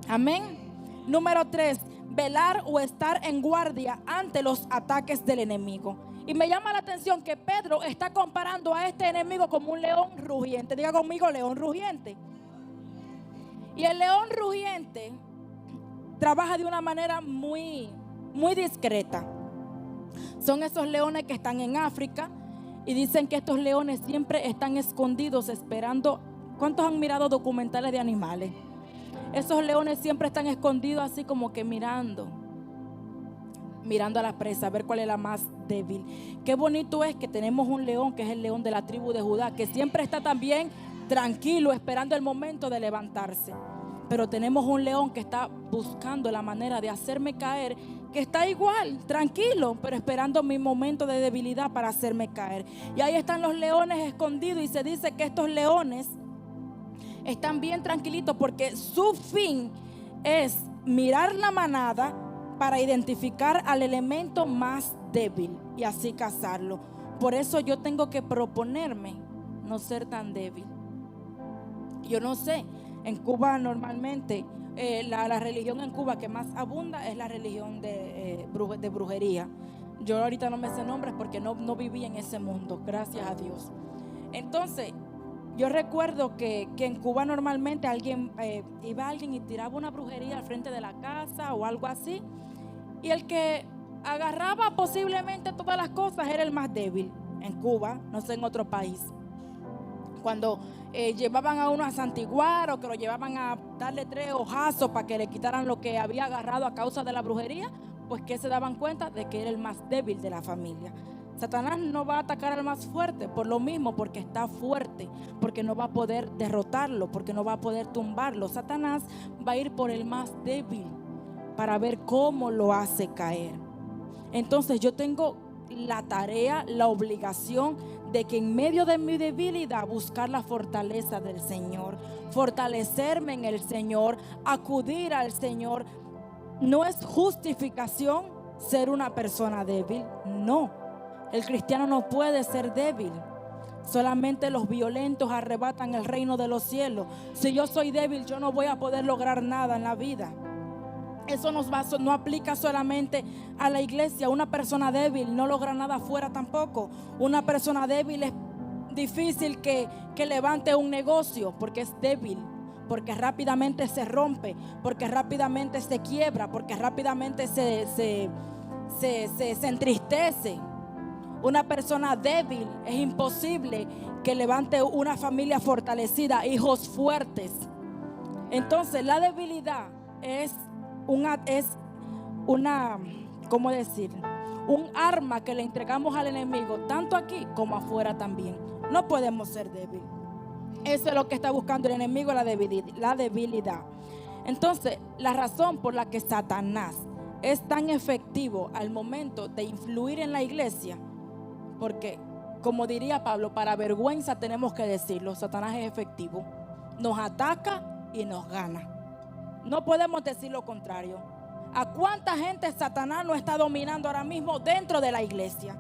Amén. Número 3. Velar o estar en guardia ante los ataques del enemigo. Y me llama la atención que Pedro está comparando a este enemigo como un león rugiente. Diga conmigo, león rugiente. Y el león rugiente trabaja de una manera muy discreta. Son esos leones que están en África y dicen que estos leones siempre están escondidos esperando. ¿Cuántos han mirado documentales de animales? Esos leones siempre están escondidos así como que mirando a la presa, a ver cuál es la más débil. Qué bonito es que tenemos un león que es el león de la tribu de Judá, que siempre está también tranquilo, esperando el momento de levantarse. Pero tenemos un león que está buscando la manera de hacerme caer, que está igual, tranquilo, pero esperando mi momento de debilidad para hacerme caer. Y ahí están los leones escondidos, y se dice que estos leones están bien tranquilitos porque su fin es mirar la manada para identificar al elemento más débil y así cazarlo. Por eso yo tengo que proponerme no ser tan débil. Yo no sé, en Cuba normalmente la religión en Cuba que más abunda es la religión de brujería. Yo ahorita no me sé nombres porque no viví en ese mundo, gracias a Dios. Entonces yo recuerdo que en Cuba normalmente iba alguien y tiraba una brujería al frente de la casa o algo así, y el que agarraba posiblemente todas las cosas era el más débil. En Cuba, no sé en otro país. Cuando llevaban a uno a santiguar o que lo llevaban a darle 3 ojazos para que le quitaran lo que había agarrado a causa de la brujería, pues que se daban cuenta de que era el más débil de la familia. Satanás no va a atacar al más fuerte por lo mismo, porque está fuerte, porque no va a poder derrotarlo, porque no va a poder tumbarlo. Satanás va a ir por el más débil para ver cómo lo hace caer. Entonces yo tengo la tarea, la obligación de que en medio de mi debilidad buscar la fortaleza del Señor, fortalecerme en el Señor, acudir al Señor. No es justificación ser una persona débil, no. El cristiano no puede ser débil. Solamente los violentos arrebatan el reino de los cielos. Si yo soy débil, yo no voy a poder lograr nada en la vida. Eso no aplica solamente a la iglesia. Una persona débil no logra nada afuera tampoco. Una persona débil es difícil que levante un negocio porque es débil, porque rápidamente se rompe, porque rápidamente se quiebra, porque rápidamente se entristece. Una persona débil es imposible que levante una familia fortalecida, hijos fuertes. Entonces la debilidad es ¿cómo decir? Un arma que le entregamos al enemigo, tanto aquí como afuera también. No podemos ser débiles. Eso es lo que está buscando el enemigo, la debilidad. Entonces, la razón por la que Satanás es tan efectivo al momento de influir en la iglesia, Porque, como diría Pablo, para vergüenza tenemos que decirlo, Satanás es efectivo. Nos ataca y nos gana. No podemos decir lo contrario. ¿A cuánta gente Satanás no está dominando ahora mismo dentro de la iglesia?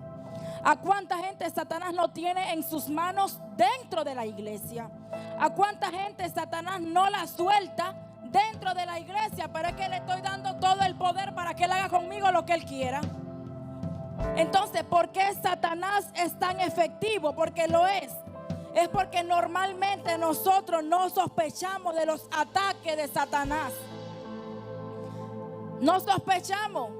¿A cuánta gente Satanás no tiene en sus manos dentro de la iglesia? ¿A cuánta gente Satanás no la suelta dentro de la iglesia? Pero es que le estoy dando todo el poder para que él haga conmigo lo que él quiera. Entonces, ¿por qué Satanás es tan efectivo? Porque lo es. Es porque normalmente nosotros no sospechamos de los ataques de Satanás. No sospechamos.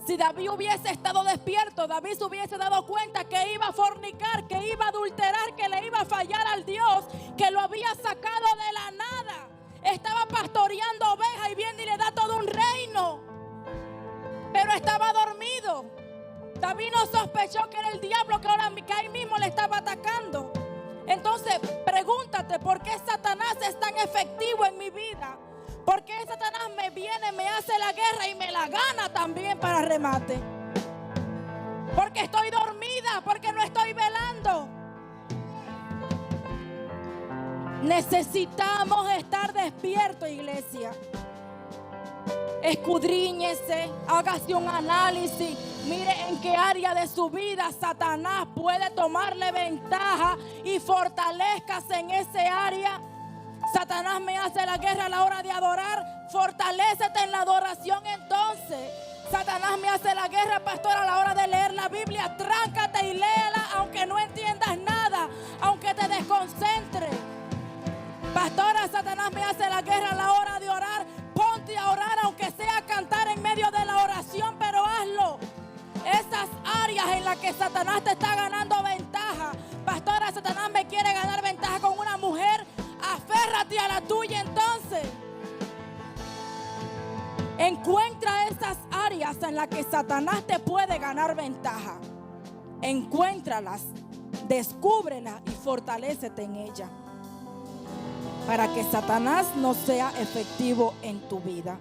Si David hubiese estado despierto, David se hubiese dado cuenta que iba a fornicar, que iba a adulterar, que le iba a fallar al Dios que lo había sacado de la nada. Estaba pastoreando ovejas y viene y le da todo un reino. Pero estaba dormido. David no sospechó que era el diablo que ahí mismo le estaba atacando. Entonces, pregúntate, ¿por qué Satanás es tan efectivo en mi vida? ¿Por qué Satanás me viene, me hace la guerra y me la gana también para remate? Porque estoy dormida, porque no estoy velando. Necesitamos estar despiertos, iglesia. Escudriñese, hágase un análisis. Mire en qué área de su vida Satanás puede tomarle ventaja y fortalezcase en ese área. Satanás me hace la guerra a la hora de adorar. Fortalécete en la adoración entonces. Satanás me hace la guerra, pastor, a la hora de leer la Biblia. Tráncate y léela aunque no entiendas nada, aunque te desconcentres. Pastora, Satanás me hace la guerra a la hora de orar. Ponte a orar aunque sea cantar en medio de la oración, pero hazlo. Esas áreas en las que Satanás te está ganando ventaja. Pastora, Satanás me quiere ganar ventaja con una mujer. Aférrate a la tuya entonces. Encuentra esas áreas en las que Satanás te puede ganar ventaja. Encuéntralas, descúbrelas y fortalécete en ellas, para que Satanás no sea efectivo en tu vida.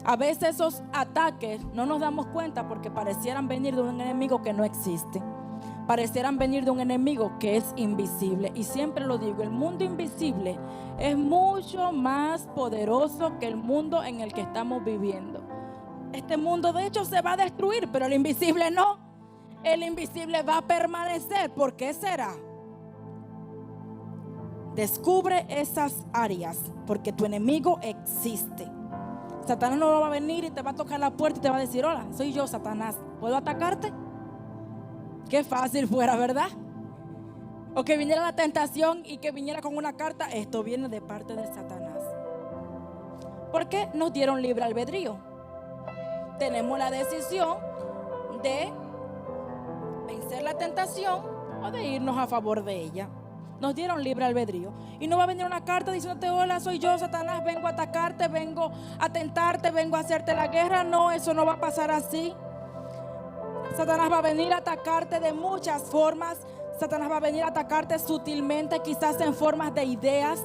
A veces esos ataques no nos damos cuenta porque parecieran venir de un enemigo que no existe. Parecieran venir de un enemigo que es invisible. Y siempre lo digo, el mundo invisible es mucho más poderoso que el mundo en el que estamos viviendo. Este mundo de hecho se va a destruir, pero el invisible no. El invisible va a permanecer. ¿Por qué será? Descubre esas áreas, porque tu enemigo existe. Satanás no va a venir y te va a tocar la puerta y te va a decir: hola, soy yo, Satanás, ¿puedo atacarte? Qué fácil fuera, ¿verdad? O que viniera la tentación y que viniera con una carta: esto viene de parte de Satanás. ¿Por qué nos dieron libre albedrío? Tenemos la decisión de vencer la tentación o de irnos a favor de ella. Nos dieron libre albedrío. Y no va a venir una carta diciéndote: hola, soy yo, Satanás, vengo a atacarte, vengo a tentarte, vengo a hacerte la guerra. No, eso no va a pasar así. Satanás va a venir a atacarte de muchas formas. Satanás va a venir a atacarte sutilmente, quizás en formas de ideas,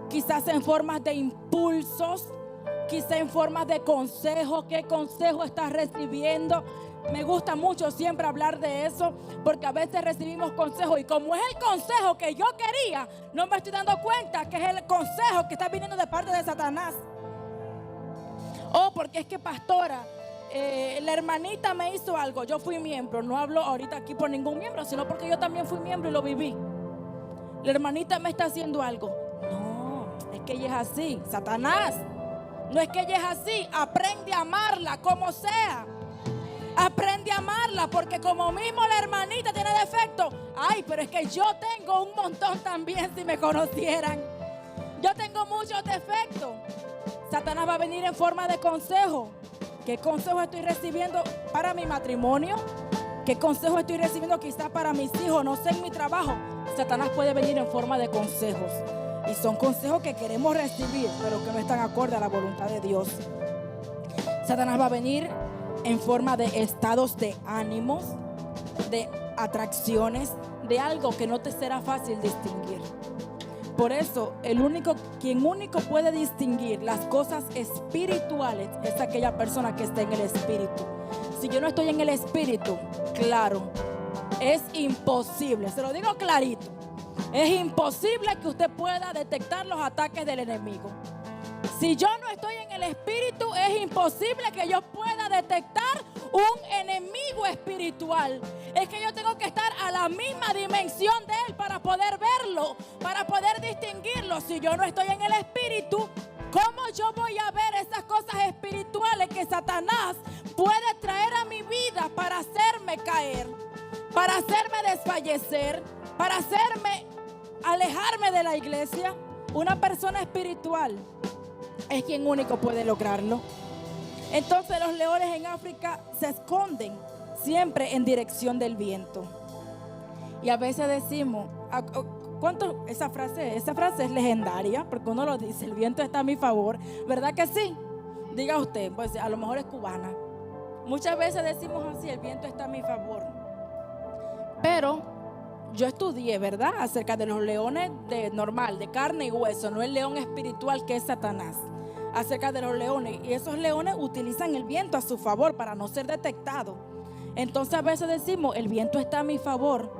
quizás en formas de impulsos, quizás en formas de consejo. ¿Qué consejo estás recibiendo? Me gusta mucho siempre hablar de eso, porque a veces recibimos consejos y como es el consejo que yo quería, no me estoy dando cuenta que es el consejo que está viniendo de parte de Satanás. Porque es que, pastora, la hermanita me hizo algo. Yo fui miembro, no hablo ahorita aquí por ningún miembro, sino porque yo también fui miembro y lo viví. La hermanita me está haciendo algo. No, es que ella es así. Satanás, no es que ella es así. Aprende a amarla como sea. Aprende a amarla, porque como mismo la hermanita tiene defecto. Ay, pero es que yo tengo un montón también, si me conocieran. Yo tengo muchos defectos. Satanás va a venir en forma de consejo. ¿Qué consejo estoy recibiendo para mi matrimonio? ¿Qué consejo estoy recibiendo quizás para mis hijos? No sé, en mi trabajo. Satanás puede venir en forma de consejos. Y son consejos que queremos recibir, pero que no están acorde a la voluntad de Dios. Satanás va a venir en forma de estados de ánimos, de atracciones, de algo que no te será fácil distinguir. Por eso, quien único puede distinguir las cosas espirituales es aquella persona que está en el espíritu. Si yo no estoy en el espíritu, claro, Es imposible, se lo digo clarito. Es imposible que usted pueda detectar los ataques del enemigo. Si yo no estoy en el espíritu, es imposible que yo pueda detectar un enemigo espiritual. Es que yo tengo que estar a la misma dimensión de él para poder verlo, para poder distinguirlo. Si yo no estoy en el espíritu, ¿cómo yo voy a ver esas cosas espirituales que Satanás puede traer a mi vida para hacerme caer, para hacerme desfallecer, para hacerme alejarme de la iglesia? Una persona espiritual es quien único puede lograrlo. Entonces los leones en África se esconden siempre en dirección del viento. Y a veces decimos, ¿cuánto? Esa frase es legendaria, porque uno lo dice, el viento está a mi favor. ¿Verdad que sí? Diga usted, pues a lo mejor es cubana. Muchas veces decimos así, el viento está a mi favor. Pero yo estudié, ¿verdad?, acerca de los leones de carne y hueso, no el león espiritual que es Satanás. Acerca de los leones, y esos leones utilizan el viento a su favor para no ser detectados. Entonces a veces decimos, el viento está a mi favor,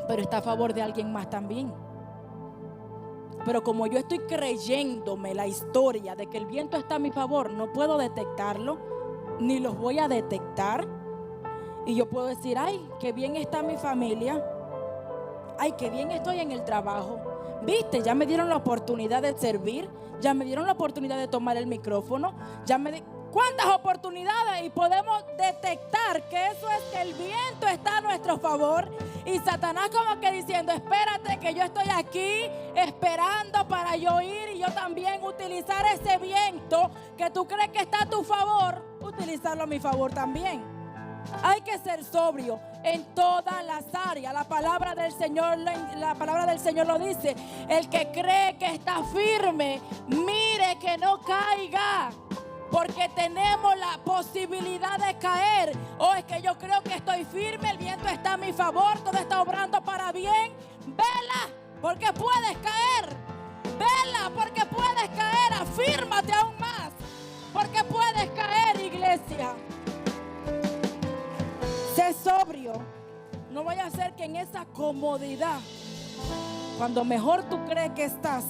pero está a favor de alguien más también. Pero como yo estoy creyéndome la historia de que el viento está a mi favor, no puedo detectarlo, ni los voy a detectar. Y yo puedo decir, ay, qué bien está mi familia, ay, qué bien estoy en el trabajo. Viste, ya me dieron la oportunidad de servir, ya me dieron la oportunidad de tomar el micrófono, ¿cuántas oportunidades? Y podemos detectar que eso es que el viento está a nuestro favor. Y Satanás como que diciendo, espérate que yo estoy aquí esperando para yo ir y yo también utilizar ese viento que tú crees que está a tu favor, utilizarlo a mi favor también. Hay que ser sobrio en todas las áreas. La palabra del Señor lo dice. El que cree que está firme, mire que no caiga, porque tenemos la posibilidad de caer. Oh, es que yo creo que estoy firme, el viento está a mi favor, todo está obrando para bien. Vela, porque puedes caer. Vela, porque puedes caer. Afírmate aún más, porque puedes caer, iglesia. Sé sobrio. No vaya a ser que en esa comodidad, cuando mejor tú crees que estás,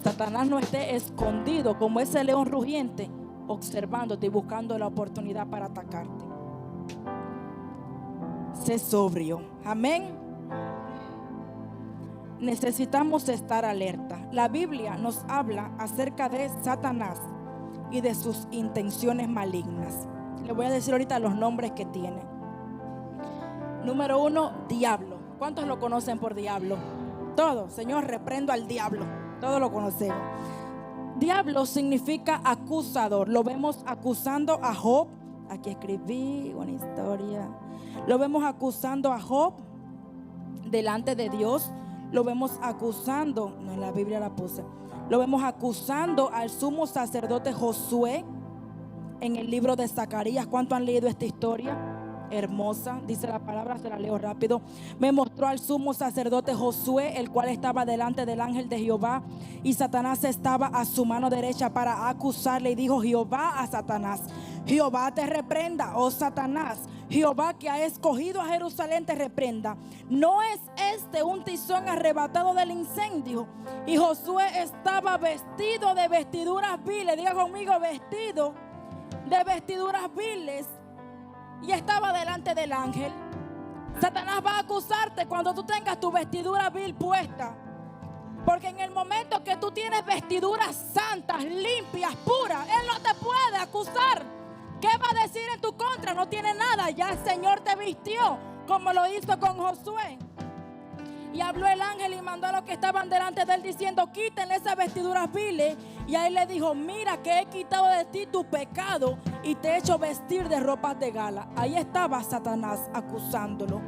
Satanás no esté escondido como ese león rugiente, observándote y buscando la oportunidad para atacarte. Sé sobrio. Amén. Necesitamos estar alerta. La Biblia nos habla acerca de Satanás y de sus intenciones malignas. Le voy a decir ahorita los nombres que tiene. Número 1, diablo. ¿Cuántos lo conocen por diablo? Todos. Señor, reprendo al diablo. Todos lo conocemos. Diablo significa acusador. Lo vemos acusando a Job. Aquí escribí una historia. Lo vemos acusando a Job delante de Dios. Lo vemos acusando, no, en la Biblia la puse. Lo vemos acusando al sumo sacerdote Josué en el libro de Zacarías. ¿Cuántos han leído esta historia? Hermosa, dice la palabra, se la leo rápido. Me mostró al sumo sacerdote Josué, el cual estaba delante del ángel de Jehová, y Satanás estaba a su mano derecha para acusarle. Y dijo Jehová a Satanás: Jehová te reprenda, oh Satanás. Jehová, que ha escogido a Jerusalén, te reprenda. ¿No es este un tizón arrebatado del incendio? Y Josué estaba vestido de vestiduras viles. Diga conmigo, vestido de vestiduras viles, y estaba delante del ángel. Satanás va a acusarte cuando tú tengas tu vestidura vil puesta, porque en el momento que tú tienes vestiduras santas, limpias, puras, Él no te puede acusar. ¿Qué va a decir en tu contra? No tiene nada. Ya el Señor te vistió, como lo hizo con Josué. Y habló el ángel y mandó a los que estaban delante de él diciendo: quítenle esas vestiduras viles. Y a él le dijo: mira que he quitado de ti tu pecado y te he hecho vestir de ropas de gala. Ahí estaba Satanás acusándolo.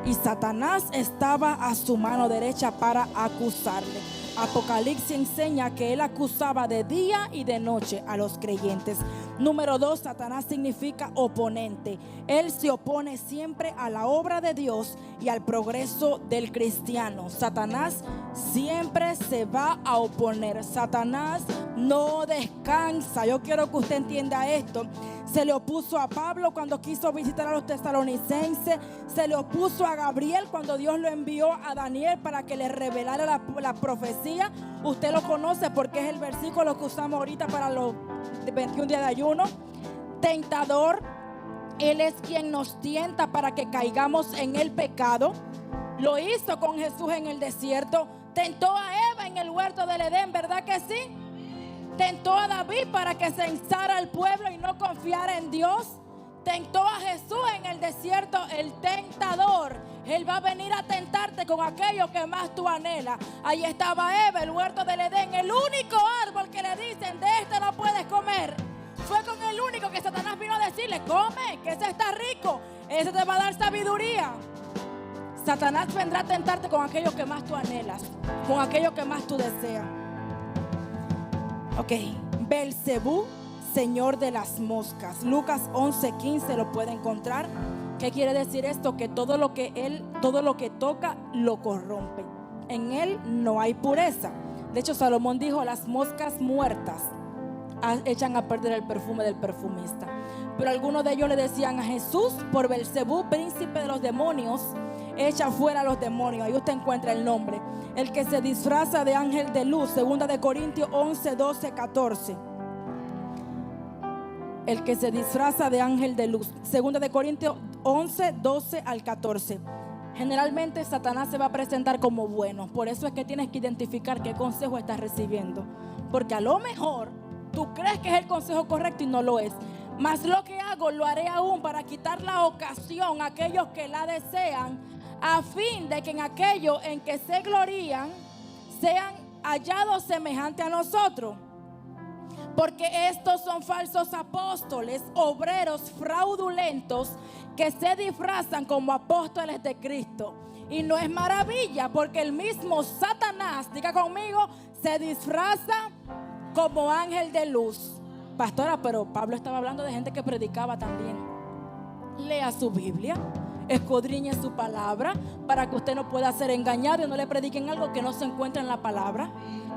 Y Satanás estaba a su mano derecha para acusarle. Apocalipsis enseña que él acusaba de día y de noche a los creyentes. Número 2, Satanás significa oponente. Él se opone siempre a la obra de Dios y al progreso del cristiano. Satanás siempre se va a oponer. Satanás no descansa. Yo quiero que usted entienda esto. Se le opuso a Pablo cuando quiso visitar a los tesalonicenses. Se le opuso a Gabriel cuando Dios lo envió a Daniel para que le revelara la profecía. Usted lo conoce porque es el versículo que usamos ahorita para los 21 días de ayuno. Tentador, Él es quien nos tienta para que caigamos en el pecado. Lo hizo con Jesús en el desierto. Tentó a Eva en el huerto del Edén, ¿verdad que sí? Tentó a David para que se instara al pueblo y no confiara en Dios. Tentó a Jesús en el desierto, el tentador. Él va a venir a tentarte con aquello que más tú anhelas. Ahí estaba Eva, el huerto del Edén, el único árbol que le dicen, de este no puedes comer. Fue con el único que Satanás vino a decirle, come, que ese está rico, ese te va a dar sabiduría. Satanás vendrá a tentarte con aquello que más tú anhelas, con aquello que más tú deseas. Ok, Belcebú, señor de las moscas. Lucas 11:15 lo puede encontrar. ¿Qué quiere decir esto? Que todo lo que toca lo corrompe. En él no hay pureza. De hecho, Salomón dijo, las moscas muertas echan a perder el perfume del perfumista. Pero algunos de ellos le decían a Jesús, por Belcebú, príncipe de los demonios, echa fuera a los demonios. Ahí usted encuentra el nombre. El que se disfraza de ángel de luz. 2 Corintios 11, 12, 14. El que se disfraza de ángel de luz. 2 Corintios 11, 12 al 14. Generalmente Satanás se va a presentar como bueno. Por eso es que tienes que identificar qué consejo estás recibiendo. Porque a lo mejor tú crees que es el consejo correcto y no lo es. Mas lo que hago lo haré aún para quitar la ocasión a aquellos que la desean, a fin de que en aquello en que se glorían sean hallados semejantes a nosotros. Porque estos son falsos apóstoles, obreros fraudulentos, que se disfrazan como apóstoles de Cristo. Y no es maravilla, porque el mismo Satanás, diga conmigo, se disfraza como ángel de luz. Pastora, pero Pablo estaba hablando de gente que predicaba también. Lea su Biblia, escudriñe su palabra, para que usted no pueda ser engañado y no le prediquen algo que no se encuentra en la palabra.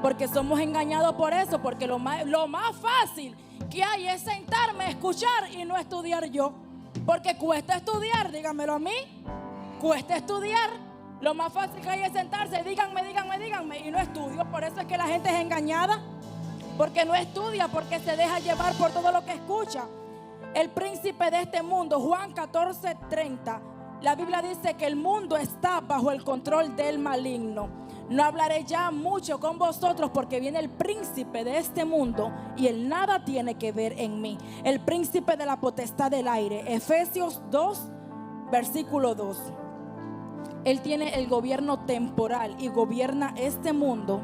Porque somos engañados por eso, porque lo más fácil que hay es sentarme a escuchar y no estudiar yo. Porque cuesta estudiar, díganmelo a mí, cuesta estudiar. Lo más fácil que hay es sentarse, díganme y no estudio. Por eso es que la gente es engañada, porque no estudia, porque se deja llevar por todo lo que escucha. El príncipe de este mundo, Juan 14:30, la Biblia dice que el mundo está bajo el control del maligno. No hablaré ya mucho con vosotros porque viene el príncipe de este mundo y él nada tiene que ver en mí. El príncipe de la potestad del aire, Efesios 2, versículo 2. Él tiene el gobierno temporal y gobierna este mundo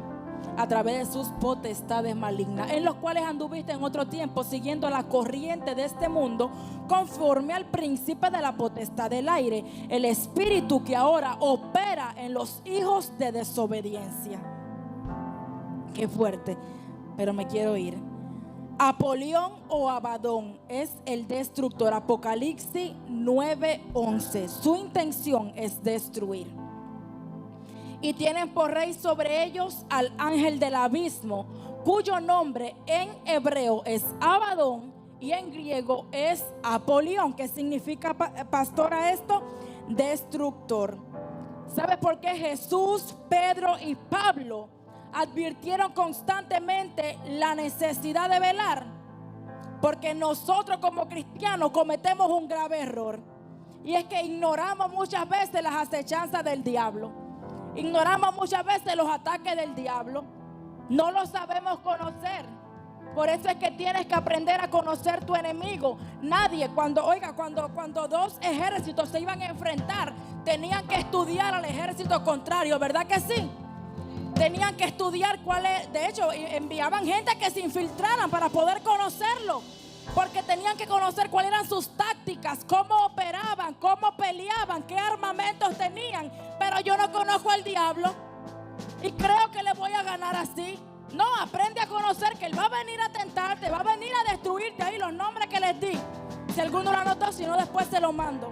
a través de sus potestades malignas, en los cuales anduviste en otro tiempo siguiendo la corriente de este mundo, conforme al príncipe de la potestad del aire, el espíritu que ahora opera en los hijos de desobediencia. Qué fuerte, pero me quiero ir. Apolión o Abadón es el destructor. Apocalipsis 9:11. Su intención es destruir. Y tienen por rey sobre ellos al ángel del abismo, cuyo nombre en hebreo es Abadón y en griego es Apolión. ¿Qué significa, pastora, esto? Destructor. ¿Sabe por qué Jesús, Pedro y Pablo advirtieron constantemente la necesidad de velar? Porque nosotros como cristianos cometemos un grave error, y es que ignoramos muchas veces las acechanzas del diablo. Ignoramos muchas veces los ataques del diablo. No lo sabemos conocer. Por eso es que tienes que aprender a conocer tu enemigo. Nadie, cuando dos ejércitos se iban a enfrentar, tenían que estudiar al ejército contrario, ¿verdad que sí? Tenían que estudiar cuál es. De hecho, enviaban gente que se infiltraran para poder conocerlo, porque tenían que conocer cuáles eran sus tácticas, cómo operaban, cómo peleaban, qué armamentos tenían. Pero yo no conozco al diablo y creo que le voy a ganar así. No, aprende a conocer que él va a venir a tentarte, va a venir a destruirte. Ahí los nombres que les di, si alguno lo anotó, si no después se lo mando.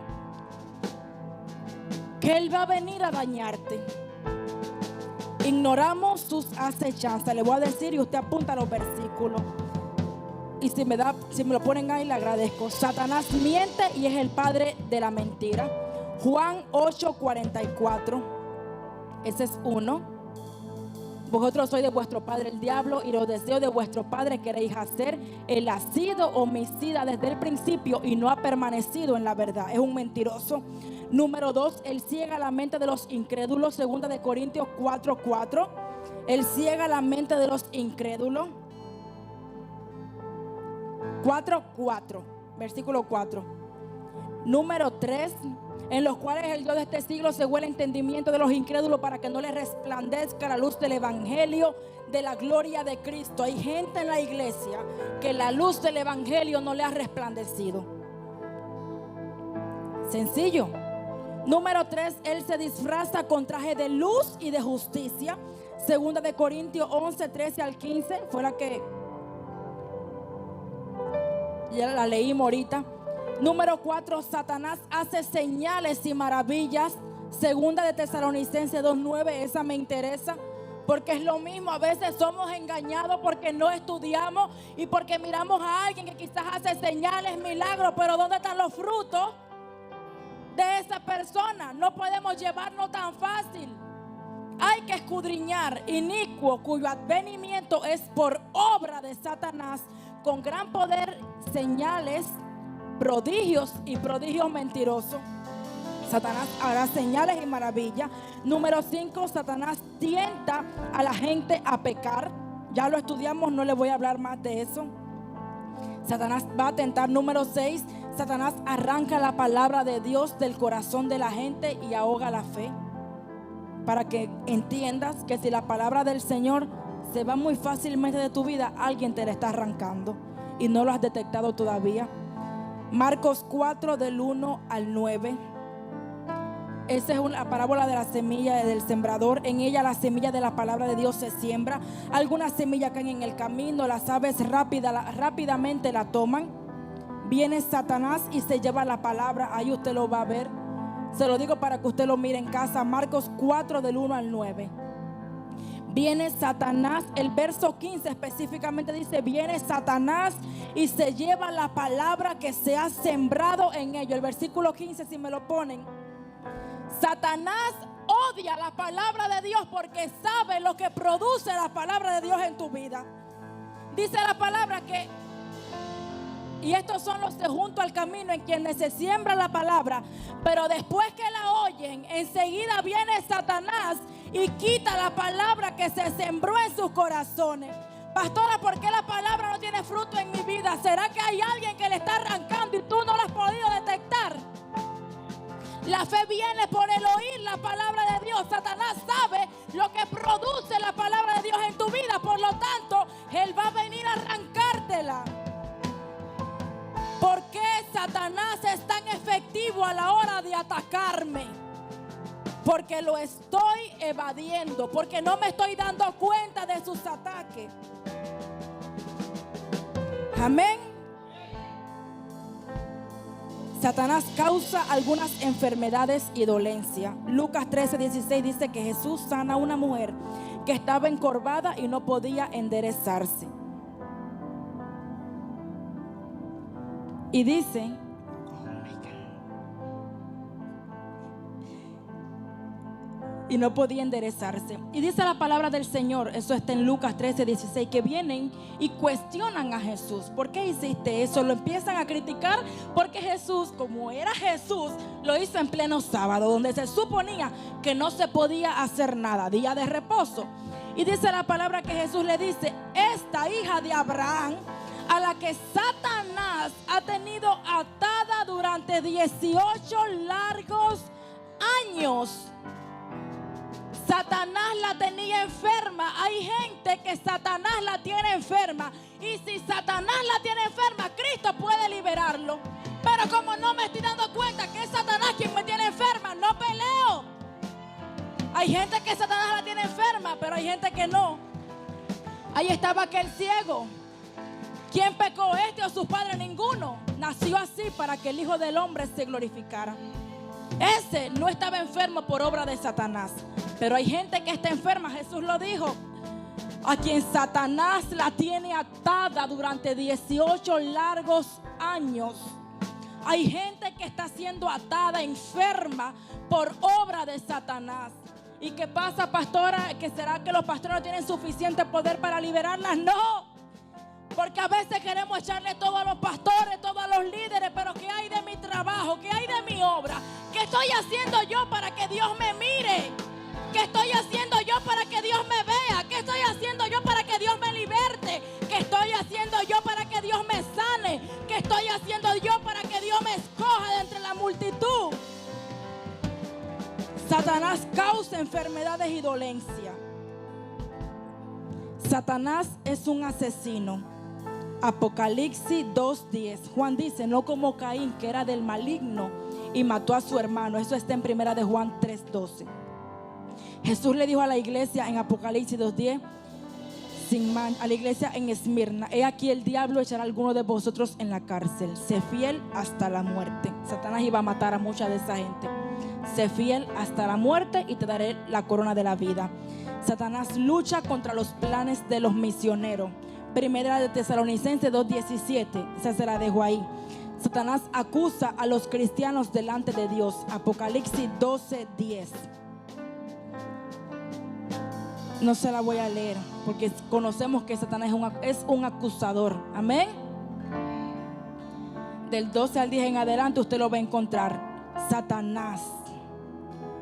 Que él va a venir a dañarte. Ignoramos sus acechanzas. Le voy a decir y usted apunta los versículos. Y si me lo ponen ahí, le agradezco. Satanás miente y es el padre de la mentira. Juan 8:44. Ese es uno. Vosotros sois de vuestro padre el diablo, y los deseos de vuestro padre queréis hacer. Él ha sido homicida desde el principio y no ha permanecido en la verdad. Es un mentiroso. Número 2, él ciega la mente de los incrédulos. Segunda de Corintios 4:4. Él ciega la mente de los incrédulos. 4:4, versículo 4. Número 3, en los cuales el Dios de este siglo cegó el entendimiento de los incrédulos para que no les resplandezca la luz del evangelio de la gloria de Cristo. Hay gente en la iglesia que la luz del evangelio no le ha resplandecido. Sencillo. Número 3, él se disfraza con traje de luz y de justicia. Segunda de Corintios 11:13-15, fue la que ya la leímos ahorita. Número 4, Satanás hace señales y maravillas. Segunda de Tesalonicenses 2:9, esa me interesa, porque es lo mismo. A veces somos engañados porque no estudiamos y porque miramos a alguien que quizás hace señales, milagros, pero ¿dónde están los frutos de esa persona? No podemos llevarnos tan fácil. Hay que escudriñar. Inicuo, cuyo advenimiento es por obra de Satanás, con gran poder, señales, prodigios y prodigios mentirosos. Satanás hará señales y maravillas. Número 5, Satanás tienta a la gente a pecar. Ya lo estudiamos, no le voy a hablar más de eso. Satanás va a tentar. Número 6, Satanás arranca la palabra de Dios del corazón de la gente y ahoga la fe. Para que entiendas que si la palabra del Señor se va muy fácilmente de tu vida, alguien te la está arrancando y no lo has detectado todavía. Marcos 4 del 1 al 9. Esa es una parábola de la semilla del sembrador. En ella la semilla de la palabra de Dios se siembra. Algunas semillas caen en el camino, las aves rápidamente la toman. Viene Satanás y se lleva la palabra. Ahí usted lo va a ver. Se lo digo para que usted lo mire en casa. Marcos 4 del 1 al 9. Viene Satanás, el verso 15 específicamente dice: viene Satanás y se lleva la palabra que se ha sembrado en ellos. El versículo 15, si me lo ponen. Satanás odia la palabra de Dios porque sabe lo que produce la palabra de Dios en tu vida. Dice la palabra que, y estos son los de junto al camino, en quienes se siembra la palabra, pero después que la oyen, enseguida viene Satanás y quita la palabra que se sembró en sus corazones. Pastora, ¿por qué la palabra no tiene fruto en mi vida? ¿Será que hay alguien que le está arrancando y tú no lo has podido detectar? La fe viene por el oír la palabra de Dios. Satanás sabe lo que produce la palabra de Dios en tu vida, por lo tanto, él va a venir a arrancártela. ¿Por qué Satanás es tan efectivo a la hora de atacarme? Porque lo estoy evadiendo, porque no me estoy dando cuenta de sus ataques. Amén. Satanás causa algunas enfermedades y dolencias. Lucas 13:16 dice que Jesús sana a una mujer que estaba encorvada y no podía enderezarse. Y dice, y no podía enderezarse. Y dice la palabra del Señor, eso está en Lucas 13:16, que vienen y cuestionan a Jesús. ¿Por qué hiciste eso? Lo empiezan a criticar porque Jesús, como era Jesús, lo hizo en pleno sábado, donde se suponía que no se podía hacer nada, día de reposo. Y dice la palabra que Jesús le dice: esta hija de Abraham, a la que Satanás ha tenido atada durante 18 largos años. Satanás la tenía enferma. Hay gente que Satanás la tiene enferma. Y si Satanás la tiene enferma, Cristo puede liberarlo. Pero como no me estoy dando cuenta que es Satanás quien me tiene enferma, no peleo. Hay gente que Satanás la tiene enferma, pero hay gente que no. Ahí estaba aquel ciego. ¿Quién pecó, este o sus padres? Ninguno. Nació así para que el Hijo del Hombre se glorificara. Ese no estaba enfermo por obra de Satanás. Pero hay gente que está enferma. Jesús lo dijo. a quien Satanás la tiene atada durante 18 largos años. Hay gente que está siendo atada, enferma por obra de Satanás. ¿Y qué pasa, pastora? ¿Que será que los pastores no tienen suficiente poder para liberarlas? No, porque a veces queremos echarle todo a los pastores, todo a los líderes. Pero ¿qué hay de mi trabajo? ¿Qué hay de mi obra? ¿Qué estoy haciendo yo para que Dios me mire? ¿Qué estoy haciendo yo para que Dios me vea? ¿Qué estoy haciendo yo para que Dios me liberte? ¿Qué estoy haciendo yo para que Dios me sane? ¿Qué estoy haciendo yo para que Dios me escoja de entre la multitud? Satanás causa enfermedades y dolencia. Satanás es un asesino. Apocalipsis 2:10. Juan dice, no como Caín, que era del maligno y mató a su hermano. Eso está en primera de Juan 3:12. Jesús le dijo a la iglesia en Apocalipsis 2:10, a la iglesia en Esmirna: he aquí el diablo echará a alguno de vosotros en la cárcel. Sé fiel hasta la muerte. Satanás iba a matar a mucha de esa gente. Sé fiel hasta la muerte y te daré la corona de la vida. Satanás lucha contra los planes de los misioneros. Primera de Tesalonicenses 2:17. Esa se la dejo ahí. Satanás acusa a los cristianos delante de Dios. Apocalipsis 12:10. No se la voy a leer porque conocemos que Satanás es un acusador. Amén. Del 12 al 10 en adelante usted lo va a encontrar. Satanás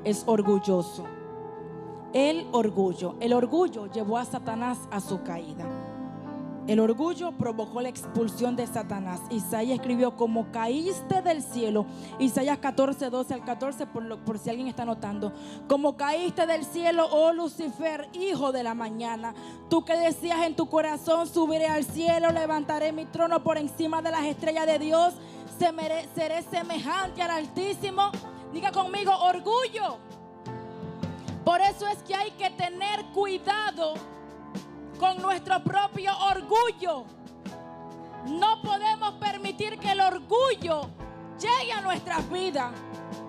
es orgulloso. El orgullo llevó a Satanás a su caída. El orgullo provocó la expulsión de Satanás. Isaías escribió: como caíste del cielo. Isaías 14:12 al 14, por si alguien está notando. Como caíste del cielo, oh Lucifer, hijo de la mañana. Tú que decías en tu corazón: subiré al cielo, levantaré mi trono por encima de las estrellas de Dios. Seré semejante al Altísimo. Diga conmigo: orgullo. Por eso es que hay que tener cuidado con nuestro propio orgullo. No podemos permitir que el orgullo llegue a nuestras vidas.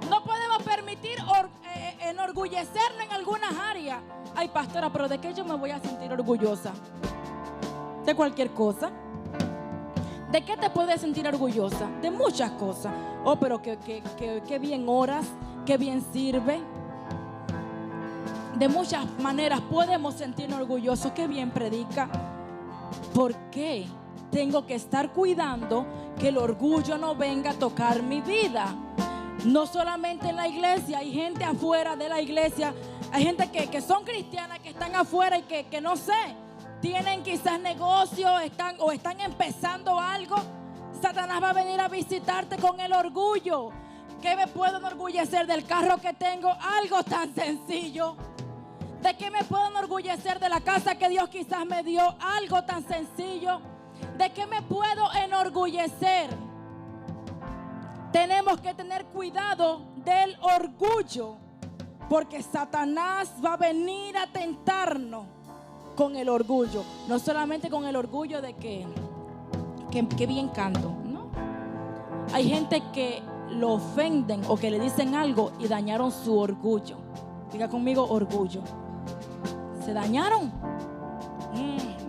No podemos permitir enorgullecernos en algunas áreas. Ay, pastora, pero ¿de qué yo me voy a sentir orgullosa? De cualquier cosa. ¿De qué te puedes sentir orgullosa? De muchas cosas. Oh, pero que bien oras, que bien sirve. De muchas maneras podemos sentirnos orgullosos. Qué bien predica. ¿Por qué tengo que estar cuidando que el orgullo no venga a tocar mi vida? No solamente en la iglesia, hay gente afuera de la iglesia. Hay gente que son cristianas, que están afuera y que no sé, tienen quizás negocio, están empezando algo. Satanás va a venir a visitarte con el orgullo. ¿Qué me puedo enorgullecer del carro que tengo? Algo tan sencillo. ¿De qué me puedo enorgullecer de la casa que Dios quizás me dio? Algo tan sencillo. ¿De qué me puedo enorgullecer? Tenemos que tener cuidado del orgullo, porque Satanás va a venir a tentarnos con el orgullo. No solamente con el orgullo de que bien canto, ¿no? Hay gente que lo ofenden o que le dicen algo y dañaron su orgullo. Diga conmigo: orgullo. Se dañaron.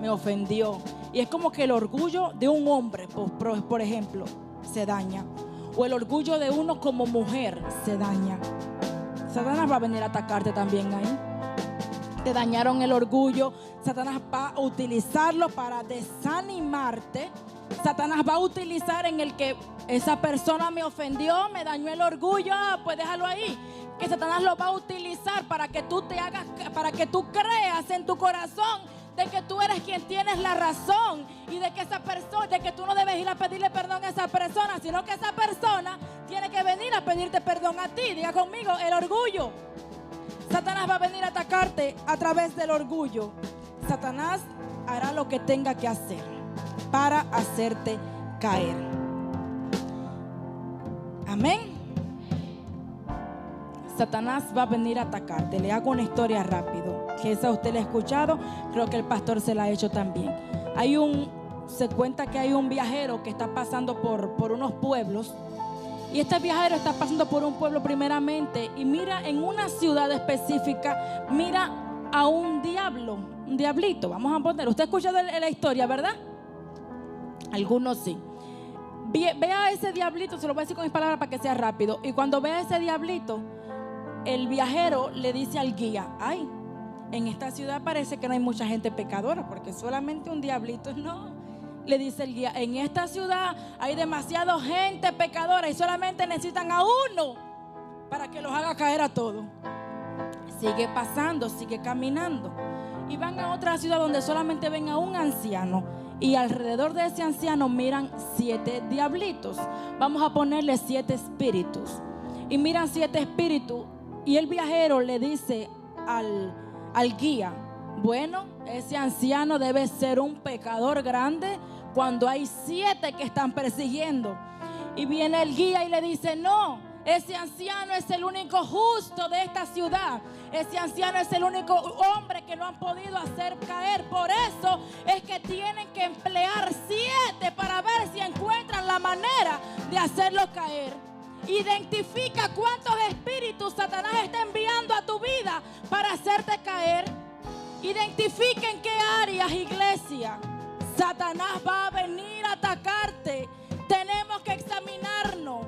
Me ofendió. Y es como que el orgullo de un hombre, por ejemplo, se daña. O el orgullo de uno como mujer se daña. Satanás va a venir a atacarte también ahí. Te dañaron el orgullo. Satanás va a utilizarlo para desanimarte. Satanás va a utilizar en el que esa persona me ofendió, me dañó el orgullo. Pues déjalo ahí. Que Satanás lo va a utilizar para que tú para que tú creas en tu corazón de que tú eres quien tienes la razón y de que esa persona, de que tú no debes ir a pedirle perdón a esa persona, sino que esa persona tiene que venir a pedirte perdón a ti. Diga conmigo: el orgullo. Satanás va a venir a atacarte a través del orgullo. Satanás hará lo que tenga que hacer para hacerte caer. Amén. Satanás va a venir a atacarte. Le hago una historia rápido, que esa usted la ha escuchado. Creo que el pastor se la ha hecho también. Se cuenta que hay un viajero que está pasando por unos pueblos. Y este viajero está pasando por un pueblo primeramente y mira en una ciudad específica, mira a un diablo, un diablito, vamos a poner. Usted ha escuchado la historia, ¿verdad? Algunos sí. Vea ese diablito, se lo voy a decir con mis palabras para que sea rápido. Y cuando vea ese diablito, el viajero le dice al guía: ay, en esta ciudad parece que no hay mucha gente pecadora, porque solamente un diablito. No, le dice el guía, en esta ciudad hay demasiada gente pecadora y solamente necesitan a uno para que los haga caer a todos. Sigue pasando, sigue caminando, y van a otra ciudad donde solamente ven a un anciano, y alrededor de ese anciano miran 7 diablitos. Vamos a ponerle 7 espíritus. Y miran 7 espíritus, y el viajero le dice al guía: bueno, ese anciano debe ser un pecador grande cuando hay 7 que están persiguiendo. Y viene el guía y le dice: no, ese anciano es el único justo de esta ciudad. Ese anciano es el único hombre que no han podido hacer caer. Por eso es que tienen que emplear 7 para ver si encuentran la manera de hacerlo caer. Identifica cuántos espíritus Satanás está enviando a tu vida para hacerte caer. Identifica en qué áreas, iglesia, Satanás va a venir a atacarte. Tenemos que examinarnos.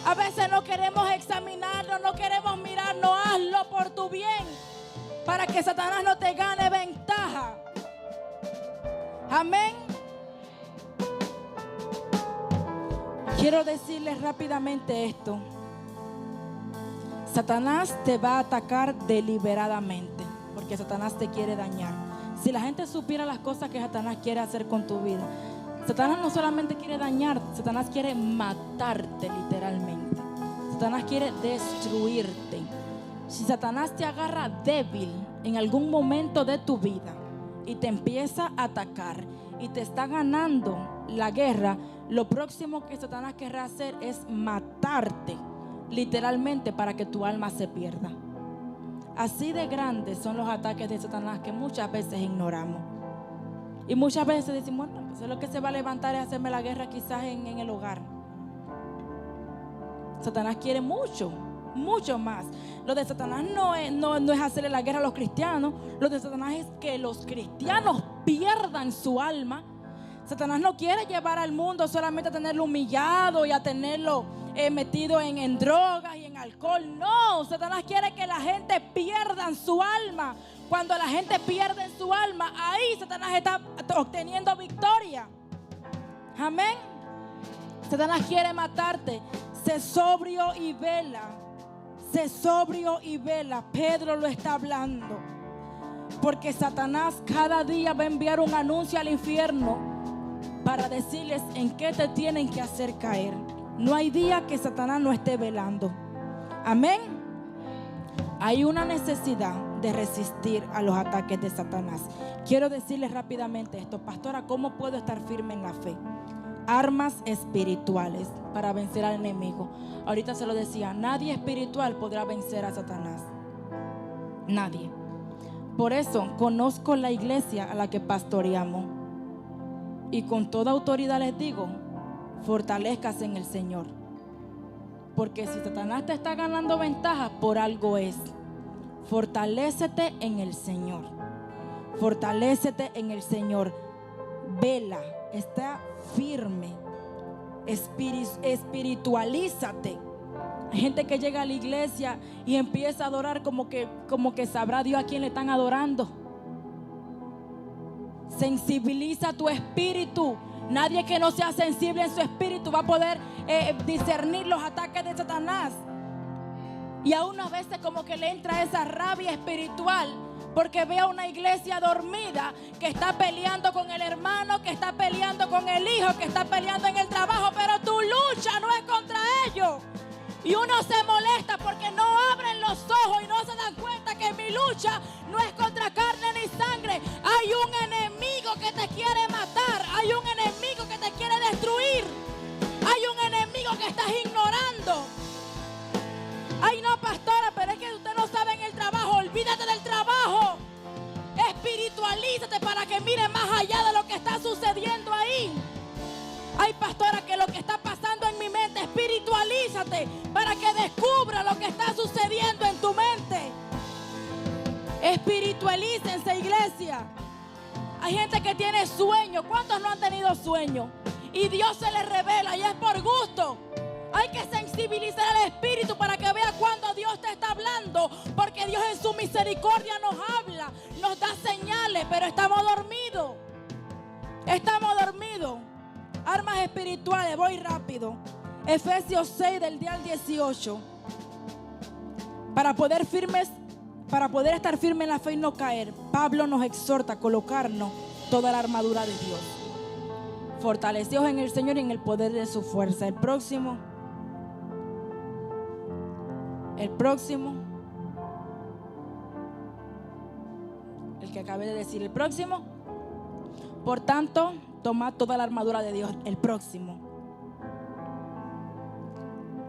A veces no queremos examinarnos, no queremos mirarnos. Hazlo por tu bien, para que Satanás no te gane ventaja. Amén. Quiero decirles rápidamente esto: Satanás te va a atacar deliberadamente, porque Satanás te quiere dañar. Si la gente supiera las cosas que Satanás quiere hacer con tu vida, Satanás no solamente quiere dañar, Satanás quiere matarte literalmente. Satanás quiere destruirte. Si Satanás te agarra débil en algún momento de tu vida y te empieza a atacar y te está ganando la guerra, lo próximo que Satanás querrá hacer es matarte literalmente, para que tu alma se pierda. Así de grandes son los ataques de Satanás que muchas veces ignoramos. Y muchas veces decimos: bueno, pues lo que se va a levantar es hacerme la guerra quizás en el hogar. Satanás quiere mucho más. Lo de Satanás no es hacerle la guerra a los cristianos. Lo de Satanás es que los cristianos pierdan su alma. Satanás no quiere llevar al mundo solamente a tenerlo humillado y a tenerlo metido en drogas y en alcohol. No, Satanás quiere que la gente pierda su alma. Cuando la gente pierde su alma, ahí Satanás está obteniendo victoria. Amén. Satanás quiere matarte. Sé sobrio y vela. Sé sobrio y vela. Pedro lo está hablando. Porque Satanás cada día va a enviar un anuncio al infierno para decirles en qué te tienen que hacer caer. No hay día que Satanás no esté velando. Amén. Hay una necesidad de resistir a los ataques de Satanás. Quiero decirles rápidamente esto: pastora, ¿cómo puedo estar firme en la fe? Armas espirituales para vencer al enemigo. Ahorita se lo decía, nadie espiritual podrá vencer a Satanás. Nadie. Por eso conozco la iglesia a la que pastoreamos, y con toda autoridad les digo: fortalezcas en el Señor. Porque si Satanás te está ganando ventaja, por algo es. Fortalécete en el Señor. Fortalécete en el Señor. Vela, está firme. Espiritualízate. Hay gente que llega a la iglesia y empieza a adorar como que sabrá Dios a quién le están adorando. Sensibiliza tu espíritu. Nadie que no sea sensible en su espíritu va a poder discernir los ataques de Satanás. Y a uno a veces como que le entra esa rabia espiritual porque ve a una iglesia dormida que está peleando con el hermano, que está peleando con el hijo, que está peleando en el trabajo, pero tu lucha no es contra ellos. Y uno se molesta porque no abren los ojos y no se dan cuenta que mi lucha no es contra carne ni sangre. Hay un enemigo que te quiere matar. Hay un enemigo que te quiere destruir. Hay un enemigo que estás ignorando. Ay, no, pastora, pero es que usted no sabe en el trabajo. Olvídate del trabajo. Espiritualízate para que mire más allá de lo que está sucediendo ahí. Ay, pastora, que lo que está pasando en mi mente, espiritualízate para que descubra lo que está sucediendo en tu mente. Espiritualícense, iglesia. Hay gente que tiene sueño. ¿Cuántos no han tenido sueño? Y Dios se les revela y es por gusto. Hay que sensibilizar al espíritu para que vea cuando Dios te está hablando. Porque Dios en su misericordia nos habla, nos da señales, pero estamos dormidos. Estamos dormidos. Armas espirituales, voy rápido. Efesios 6 del día al 18. Para poder estar firmes en la fe y no caer, Pablo nos exhorta a colocarnos toda la armadura de Dios, fortalecidos en el Señor y en el poder de su fuerza. El próximo. El que acabé de decir, el próximo. Por tanto, tomad toda la armadura de Dios. El próximo.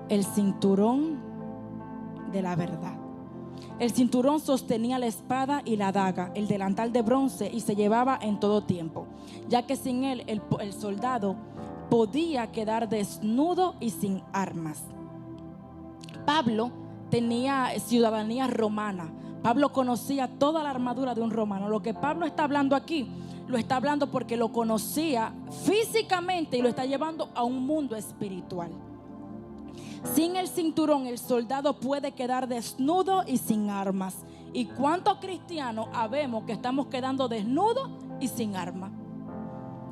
El cinturón de la verdad. El cinturón sostenía la espada y la daga, el delantal de bronce, y se llevaba en todo tiempo, ya que sin él el soldado podía quedar desnudo y sin armas. Pablo tenía ciudadanía romana. Pablo conocía toda la armadura de un romano. Lo que Pablo está hablando aquí, lo está hablando porque lo conocía físicamente y lo está llevando a un mundo espiritual. Sin el cinturón, el soldado puede quedar desnudo y sin armas. ¿Y cuántos cristianos habemos que estamos quedando desnudos y sin armas?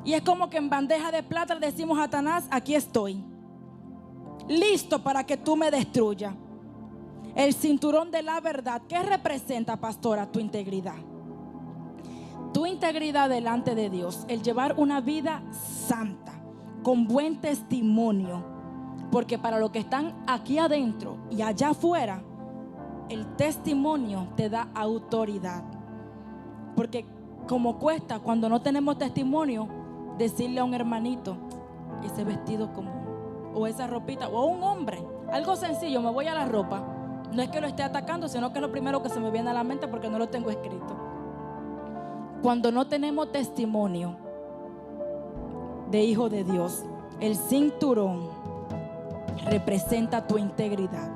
Y es como que en bandeja de plata le decimos a Satanás: aquí estoy, listo para que tú me destruyas. El cinturón de la verdad, ¿qué representa, pastora? Tu integridad. Tu integridad delante de Dios. El llevar una vida santa, con buen testimonio. Porque para los que están aquí adentro y allá afuera, el testimonio te da autoridad. Porque como cuesta cuando no tenemos testimonio decirle a un hermanito: ese vestido común, o esa ropita, o a un hombre, algo sencillo, me voy a la ropa. No es que lo esté atacando, sino que es lo primero que se me viene a la mente porque no lo tengo escrito. Cuando no tenemos testimonio de hijo de Dios, el cinturón representa tu integridad.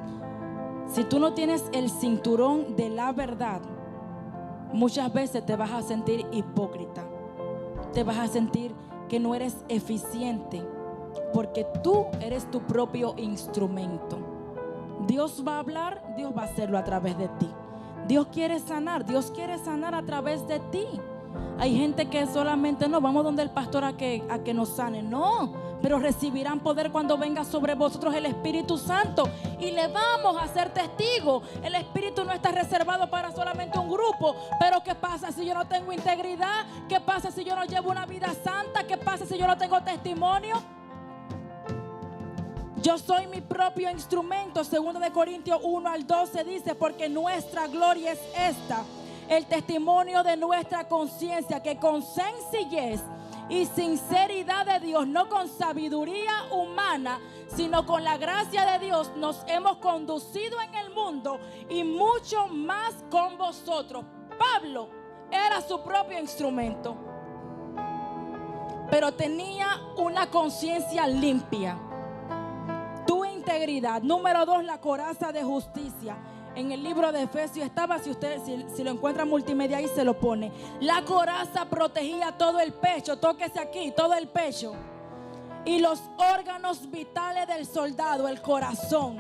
Si tú no tienes el cinturón de la verdad, muchas veces te vas a sentir hipócrita. Te vas a sentir que no eres eficiente, porque tú eres tu propio instrumento. Dios va a hablar, Dios va a hacerlo a través de ti. Dios quiere sanar a través de ti. Hay gente que solamente no, vamos donde el pastor a que nos sane. No, pero recibirán poder cuando venga sobre vosotros el Espíritu Santo y le vamos a ser testigos. El Espíritu no está reservado para solamente un grupo. Pero ¿qué pasa si yo no tengo integridad? ¿Qué pasa si yo no llevo una vida santa? ¿Qué pasa si yo no tengo testimonio? Yo soy mi propio instrumento. 2 Corintios 1 al 12 dice: porque nuestra gloria es esta, el testimonio de nuestra conciencia, que con sencillez y sinceridad de Dios, no con sabiduría humana, sino con la gracia de Dios, nos hemos conducido en el mundo, y mucho más con vosotros. Pablo era su propio instrumento, pero tenía una conciencia limpia. Tu integridad. Número 2, la coraza de justicia. En el libro de Efesios estaba, si lo encuentra en multimedia ahí se lo pone. La coraza protegía todo el pecho, tóquese aquí, todo el pecho. Y los órganos vitales del soldado, el corazón.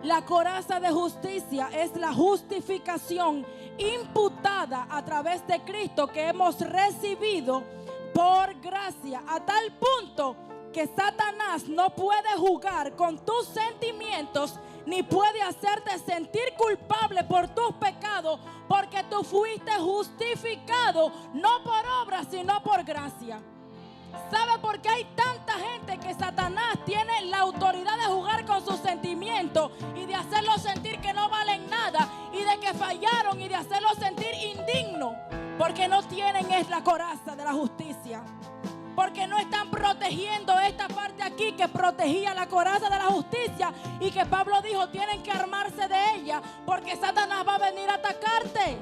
La coraza de justicia es la justificación imputada a través de Cristo que hemos recibido por gracia, a tal punto que Satanás no puede jugar con tus sentimientos, ni puede hacerte sentir culpable por tus pecados, porque tú fuiste justificado no por obra, sino por gracia. ¿Sabe por qué hay tanta gente que Satanás tiene la autoridad de jugar con sus sentimientos y de hacerlos sentir que no valen nada y de que fallaron y de hacerlos sentir indignos? Porque no tienen la coraza de la justicia. Porque no están protegiendo esta parte aquí que protegía la coraza de la justicia, y que Pablo dijo tienen que armarse de ella, porque Satanás va a venir a atacarte.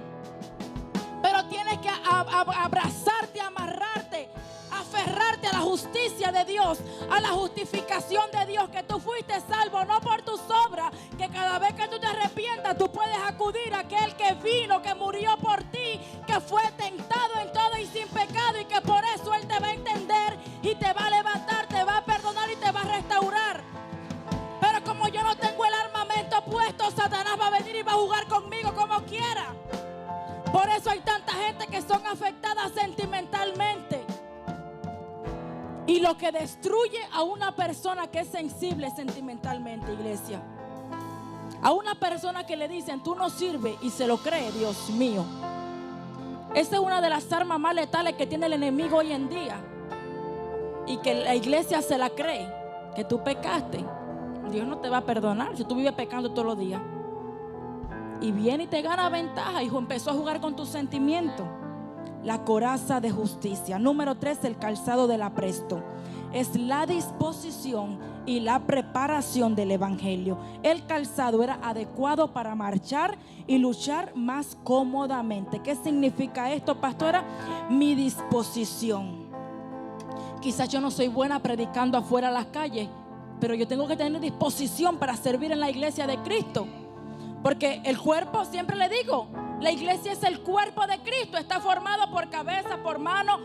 Pero tienes que abrazarte, amarrarte, aferrarte a la justicia de Dios, a la justificación de Dios, que tú fuiste salvo no por tus obras, que cada vez que tú te arrepientas tú puedes acudir a aquel que vino, que murió por ti, que fue tentado en todo y sin pecado, y que por eso Él te va a entender y te va a levantar, te va a perdonar y te va a restaurar. Pero como yo no tengo el armamento puesto, Satanás va a venir y va a jugar conmigo como quiera. Por eso hay tanta gente que son afectadas sentimentalmente. Y lo que destruye a una persona que es sensible sentimentalmente, iglesia, a una persona que le dicen tú no sirves y se lo cree, Dios mío, esa es una de las armas más letales que tiene el enemigo hoy en día. Y que la iglesia se la cree, que tú pecaste. Dios no te va a perdonar si tú vives pecando todos los días. Y viene y te gana ventaja, hijo. Empezó a jugar con tus sentimientos. La coraza de justicia. Número 3, el calzado del apresto. Es la disposición y la preparación del evangelio. El calzado era adecuado para marchar y luchar más cómodamente. ¿Qué significa esto, pastora? Mi disposición. Quizás yo no soy buena predicando afuera a las calles, pero yo tengo que tener disposición para servir en la iglesia de Cristo. Porque el cuerpo, siempre le digo, la iglesia es el cuerpo de Cristo. Está formado por cabeza, por mano.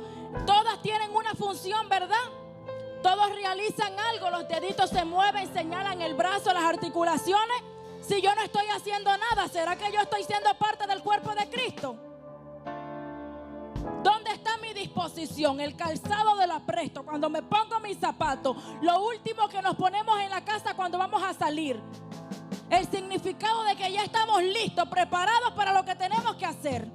Todas tienen una función, ¿verdad? Todos realizan algo. Los deditos se mueven, señalan el brazo, las articulaciones. Si yo no estoy haciendo nada, ¿será que yo estoy siendo parte del cuerpo de Cristo? ¿Dónde está mi disposición? El calzado del apresto. Cuando me pongo mis zapatos, lo último que nos ponemos en la casa cuando vamos a salir. El significado de que ya estamos listos, preparados para lo que tenemos que hacer.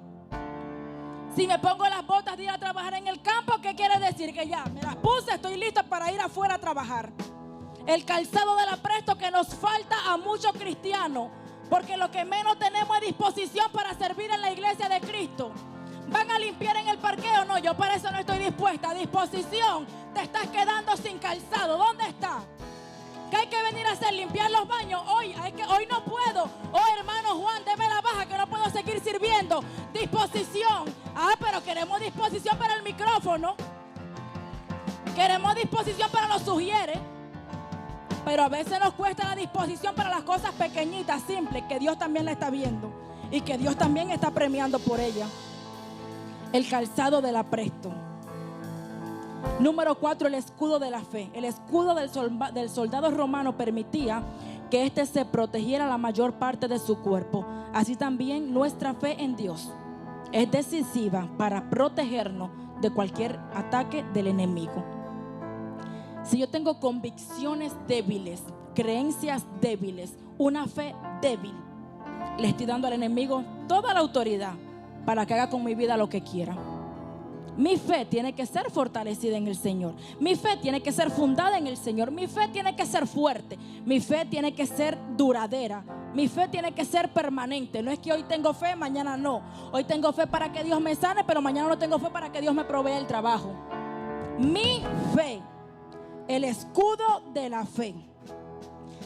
Si me pongo las botas de ir a trabajar en el campo, ¿qué quiere decir? Que ya me las puse, estoy listo para ir afuera a trabajar. El calzado del apresto que nos falta a muchos cristianos, porque lo que menos tenemos es disposición para servir en la iglesia de Cristo. ¿Van a limpiar en el parqueo? No, yo para eso no estoy dispuesta. A disposición, te estás quedando sin calzado. ¿Dónde está? ¿Qué hay que venir a hacer? ¿Limpiar los baños? Hoy no puedo. Oh, hermano Juan, deme la baja que no puedo seguir sirviendo. Disposición. Pero queremos disposición para el micrófono. Queremos disposición para los sugieres. Pero a veces nos cuesta la disposición para las cosas pequeñitas, simples, que Dios también la está viendo. Y que Dios también está premiando por ella. El calzado del apresto. Número 4, el escudo de la fe. El escudo del soldado romano permitía que éste se protegiera la mayor parte de su cuerpo. Así también nuestra fe en Dios es decisiva para protegernos de cualquier ataque del enemigo. Si yo tengo convicciones débiles, creencias débiles, una fe débil, le estoy dando al enemigo toda la autoridad para que haga con mi vida lo que quiera. Mi fe tiene que ser fortalecida en el Señor. Mi fe tiene que ser fundada en el Señor. Mi fe tiene que ser fuerte. Mi fe tiene que ser duradera. Mi fe tiene que ser permanente. No es que hoy tengo fe, mañana no. Hoy tengo fe para que Dios me sane, pero mañana no tengo fe para que Dios me provea el trabajo. Mi fe, el escudo de la fe.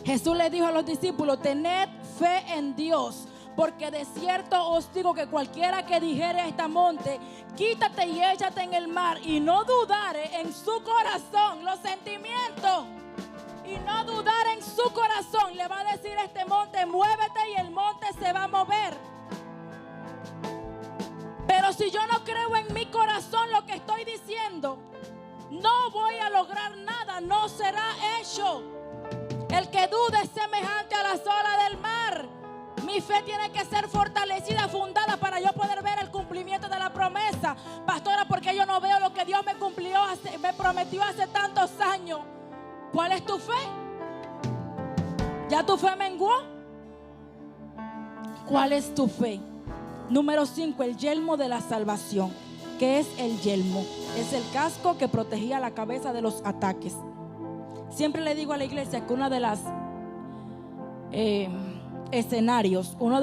Jesús le dijo a los discípulos: tened fe en Dios, porque de cierto os digo que cualquiera que dijere a este monte, quítate y échate en el mar, y no dudare en su corazón, los sentimientos, y no dudar en su corazón, le va a decir a este monte, muévete, y el monte se va a mover. Pero si yo no creo en mi corazón lo que estoy diciendo, no voy a lograr nada, no será hecho. El que dude es semejante a las olas del mar. Mi fe tiene que ser fortalecida, fundada, para yo poder ver el cumplimiento de la promesa. Pastora, porque yo no veo lo que Dios me prometió hace tantos años. ¿Cuál es tu fe? ¿Ya tu fe menguó? ¿Cuál es tu fe? Número 5, el yelmo de la salvación. ¿Qué es el yelmo? Es el casco que protegía la cabeza de los ataques. Siempre le digo a la iglesia que uno de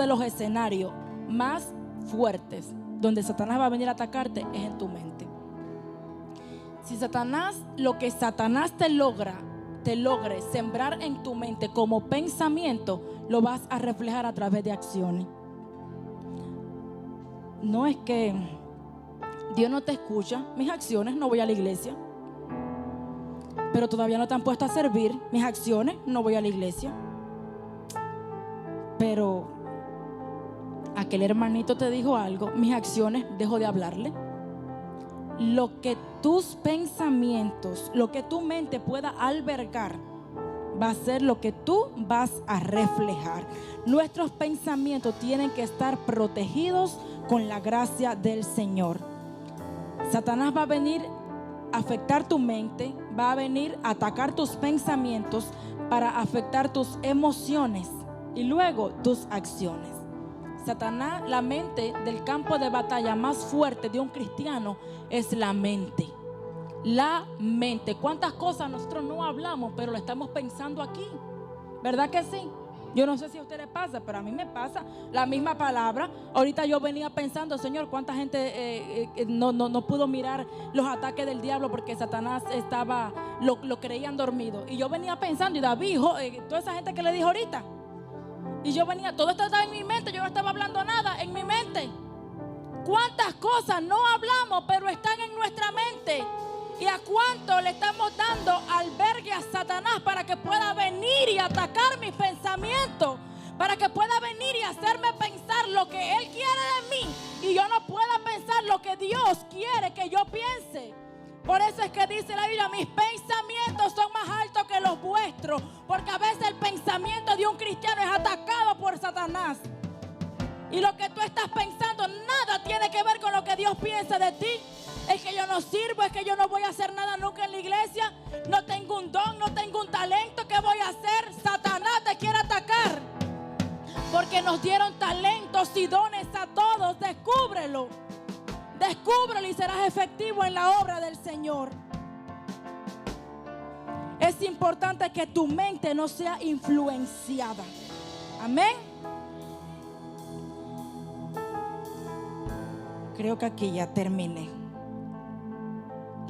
los escenarios más fuertes donde Satanás va a venir a atacarte es en tu mente. Si lo que Satanás te logre sembrar en tu mente como pensamiento, lo vas a reflejar a través de acciones. No es que Dios no te escucha mis acciones, no voy a la iglesia. pero todavía no te han puesto a servir. Mis acciones, no voy a la iglesia. Pero aquel hermanito te dijo algo, mis acciones, dejo de hablarle. Lo que tus pensamientos, lo que tu mente pueda albergar, va a ser lo que tú vas a reflejar. Nuestros pensamientos tienen que estar protegidos con la gracia del Señor. Satanás va a venir a afectar tu mente, va a venir a atacar tus pensamientos para afectar tus emociones y luego tus acciones. Satanás, la mente del campo de batalla más fuerte de un cristiano es la mente. La mente. ¿Cuántas cosas nosotros no hablamos, pero lo estamos pensando aquí? ¿Verdad que sí? Yo no sé si a ustedes les pasa, pero a mí me pasa la misma palabra. Ahorita yo venía pensando, Señor, cuánta gente no pudo mirar los ataques del diablo porque Satanás lo creían dormido. Y yo venía pensando, y David, toda esa gente que le dijo ahorita. Y yo venía, todo esto estaba en mi mente, yo no estaba hablando nada en mi mente. ¿Cuántas cosas no hablamos, pero están en nuestra mente? ¿Y a cuánto le estamos dando albergue a Satanás para que pueda venir y atacar mis pensamientos? Para que pueda venir y hacerme pensar lo que Él quiere de mí y yo no pueda pensar lo que Dios quiere que yo piense. Por eso es que dice la Biblia, mis pensamientos son más altos que los vuestros. Porque a veces el pensamiento de un cristiano es atacado por Satanás. Y lo que tú estás pensando nada tiene que ver con lo que Dios piensa de ti. Es que yo no sirvo, es que yo no voy a hacer nada nunca en la iglesia. No tengo un don, no tengo un talento. ¿Qué voy a hacer? Satanás te quiere atacar. Porque nos dieron talentos y dones a todos. Descúbrelo. Descúbrelo y serás efectivo en la obra del Señor. Es importante que tu mente no sea influenciada. Amén. Creo que aquí ya terminé.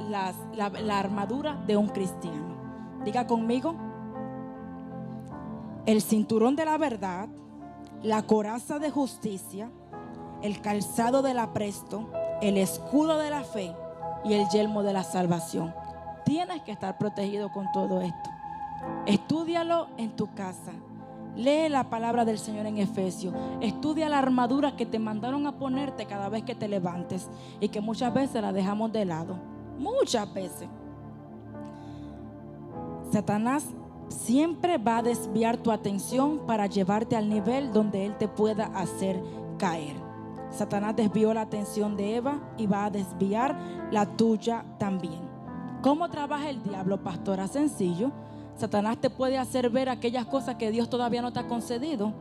La armadura de un cristiano. Diga conmigo: el cinturón de la verdad, la coraza de justicia, el calzado del apresto, el escudo de la fe y el yelmo de la salvación. Tienes que estar protegido con todo esto. Estúdialo en tu casa. Lee la palabra del Señor en Efesios. Estudia la armadura que te mandaron a ponerte cada vez que te levantes y que muchas veces la dejamos de lado. Muchas veces. Satanás siempre va a desviar tu atención para llevarte al nivel donde él te pueda hacer caer. Satanás desvió la atención de Eva y va a desviar la tuya también. ¿Cómo trabaja el diablo, pastora? Sencillo. Satanás te puede hacer ver aquellas cosas que Dios todavía no te ha concedido,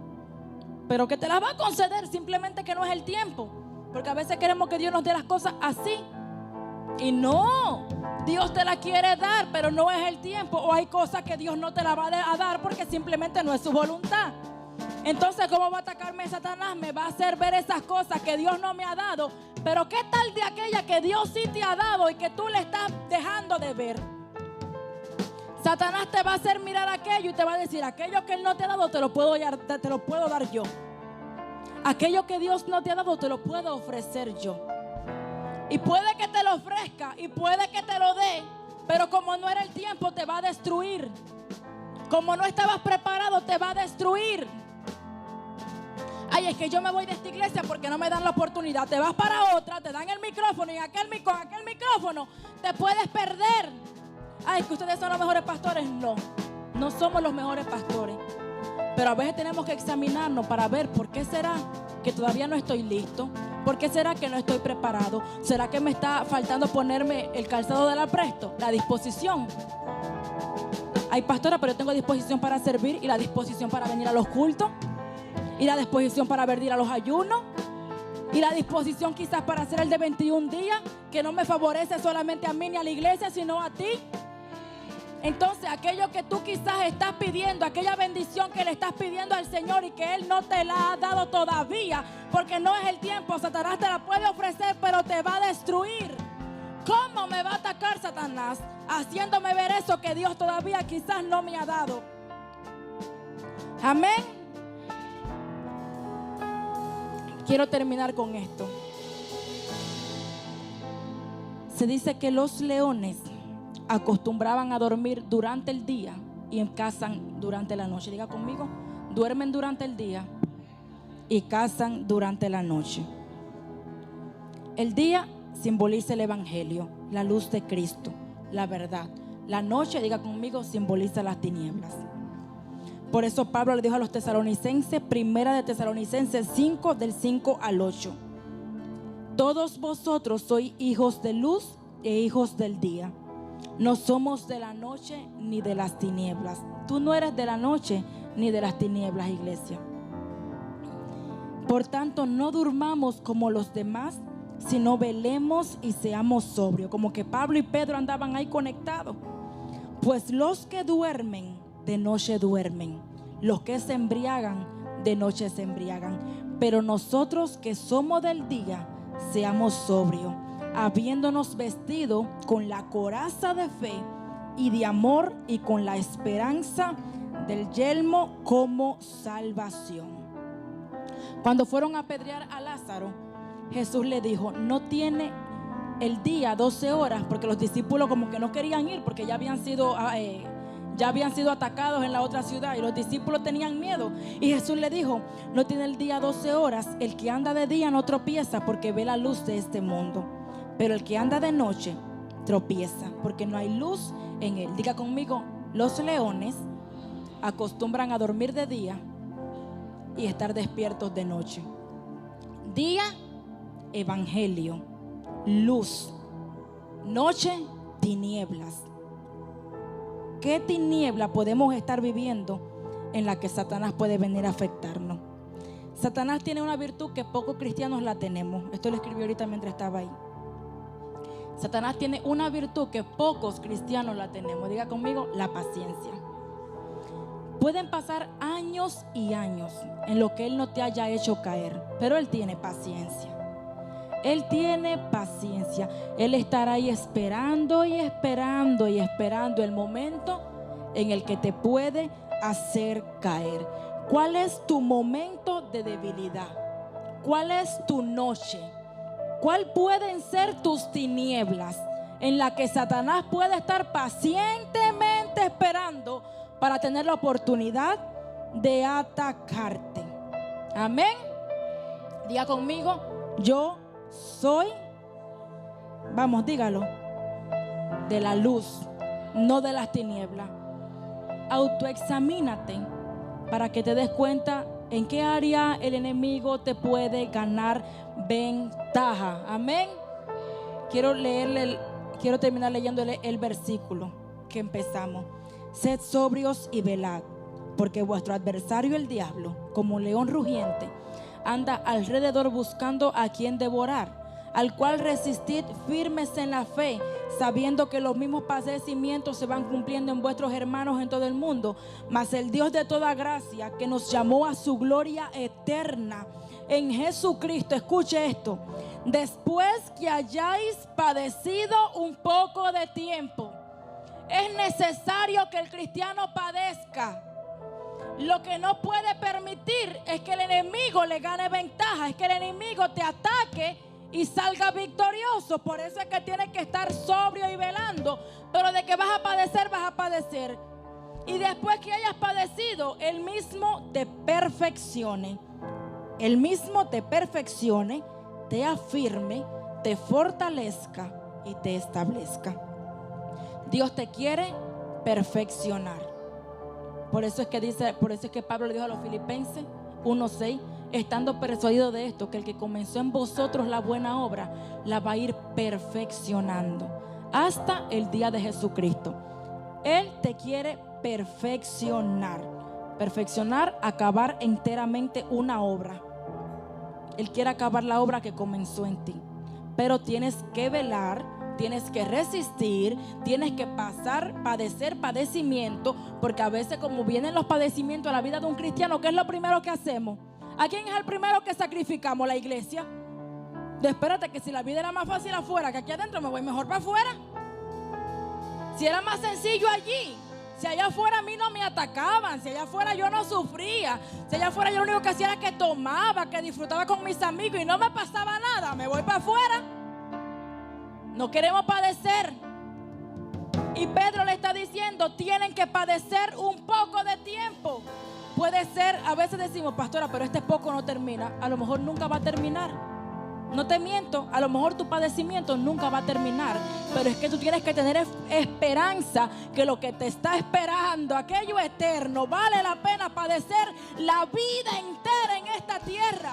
pero que te las va a conceder, simplemente que no es el tiempo. Porque a veces queremos que Dios nos dé las cosas así. Y no, Dios te la quiere dar, pero no es el tiempo. O hay cosas que Dios no te la va a dar porque simplemente no es su voluntad. Entonces, ¿cómo va a atacarme Satanás? Me va a hacer ver esas cosas que Dios no me ha dado. Pero ¿qué tal de aquella que Dios sí te ha dado y que tú le estás dejando de ver? Satanás te va a hacer mirar aquello y te va a decir: aquello que Él no te ha dado te lo puedo dar yo. Aquello que Dios no te ha dado te lo puedo ofrecer yo. Y puede que te lo ofrezca y puede que te lo dé, pero como no era el tiempo te va a destruir. Como no estabas preparado te va a destruir. Ay, es que yo me voy de esta iglesia porque no me dan la oportunidad. Te vas para otra, te dan el micrófono y con aquel micrófono te puedes perder. Ay, es que ustedes son los mejores pastores. No, no somos los mejores pastores. Pero a veces tenemos que examinarnos para ver por qué será que todavía no estoy listo. ¿Por qué será que no estoy preparado? ¿Será que me está faltando ponerme el calzado del apresto? La disposición. Ay, pastora, pero yo tengo disposición para servir y la disposición para venir a los cultos y la disposición para venir a los ayunos y la disposición quizás para hacer el de 21 días, que no me favorece solamente a mí ni a la iglesia, sino a ti. Entonces, aquello que tú quizás estás pidiendo, aquella bendición que le estás pidiendo al Señor y que Él no te la ha dado todavía, porque no es el tiempo, Satanás te la puede ofrecer, pero te va a destruir. ¿Cómo me va a atacar Satanás? Haciéndome ver eso que Dios todavía quizás no me ha dado. Amén. Quiero terminar con esto. Se dice que los leones acostumbraban a dormir durante el día y cazan durante la noche. Diga conmigo, duermen durante el día y cazan durante la noche. El día simboliza el evangelio, la luz de Cristo, la verdad. La noche, diga conmigo, simboliza las tinieblas. Por eso Pablo le dijo a los tesalonicenses, primera de Tesalonicenses 5, del 5 al 8: todos vosotros sois hijos de luz e hijos del día. No somos de la noche ni de las tinieblas. Tú no eres de la noche ni de las tinieblas, iglesia. Por tanto, no durmamos como los demás, sino velemos y seamos sobrios. Como que Pablo y Pedro andaban ahí conectados. Pues los que duermen, de noche duermen. Los que se embriagan, de noche se embriagan. Pero nosotros que somos del día, seamos sobrios, habiéndonos vestido con la coraza de fe y de amor, y con la esperanza del yelmo como salvación. Cuando fueron a apedrear a Lázaro, Jesús le dijo: no tiene el día 12 horas, porque los discípulos como que no querían ir, porque ya habían sido atacados en la otra ciudad y los discípulos tenían miedo. Y Jesús le dijo: no tiene el día 12 horas. El que anda de día no tropieza, porque ve la luz de este mundo. Pero el que anda de noche tropieza, porque no hay luz en él. Diga conmigo: los leones acostumbran a dormir de día y estar despiertos de noche. Día, evangelio, luz. Noche, tinieblas. ¿Qué tiniebla podemos estar viviendo en la que Satanás puede venir a afectarnos? Satanás tiene una virtud que pocos cristianos la tenemos. Esto lo escribí ahorita mientras estaba ahí. Satanás tiene una virtud que pocos cristianos la tenemos. Diga conmigo: la paciencia. Pueden pasar años y años en lo que Él no te haya hecho caer, pero Él tiene paciencia. Él tiene paciencia. Él estará ahí esperando y esperando y esperando el momento en el que te puede hacer caer. ¿Cuál es tu momento de debilidad? ¿Cuál es tu noche? ¿Cuál pueden ser tus tinieblas en la que Satanás puede estar pacientemente esperando para tener la oportunidad de atacarte? Amén. Diga conmigo: yo soy, vamos, dígalo, de la luz, no de las tinieblas. Autoexamínate para que te des cuenta en qué área el enemigo te puede ganar ventaja. Amén. Quiero terminar leyéndole el versículo que empezamos. Sed sobrios y velad, porque vuestro adversario el diablo, como un león rugiente, anda alrededor buscando a quien devorar, al cual resistid firmes en la fe, sabiendo que los mismos padecimientos se van cumpliendo en vuestros hermanos en todo el mundo. Mas el Dios de toda gracia, que nos llamó a su gloria eterna en Jesucristo, escuche esto: después que hayáis padecido un poco de tiempo. Es necesario que el cristiano padezca. Lo que no puede permitir es que el enemigo le gane ventaja, es que el enemigo te ataque y salga victorioso. Por eso es que tienes que estar sobrio y velando. Pero de que vas a padecer, vas a padecer. Y después que hayas padecido, Él mismo te perfeccione. Él mismo te perfeccione, te afirme, te fortalezca y te establezca. Dios te quiere perfeccionar. Por eso es que Pablo le dijo a los Filipenses 1:6: estando persuadido de esto, que el que comenzó en vosotros la buena obra, la va a ir perfeccionando hasta el día de Jesucristo. Él te quiere perfeccionar. Perfeccionar, acabar enteramente una obra. Él quiere acabar la obra que comenzó en ti. Pero tienes que velar, tienes que resistir, tienes que padecer padecimiento, porque a veces, como vienen los padecimientos a la vida de un cristiano, ¿qué es lo primero que hacemos? ¿A quién es el primero que sacrificamos? La iglesia. Espérate, que si la vida era más fácil afuera que aquí adentro, me voy mejor para afuera. Si era más sencillo allí, si allá afuera a mí no me atacaban, si allá afuera yo no sufría, si allá afuera yo lo único que hacía era que tomaba, que disfrutaba con mis amigos y no me pasaba nada, me voy para afuera. No queremos padecer. Y Y Pedro le está diciendo, tienen que padecer un poco de tiempo. Puede ser, a veces decimos, pastora, pero este poco no termina. A lo mejor nunca va a terminar. No te miento, a lo mejor tu padecimiento nunca va a terminar, pero es que tú tienes que tener esperanza que lo que te está esperando, aquello eterno, vale la pena padecer la vida entera en esta tierra.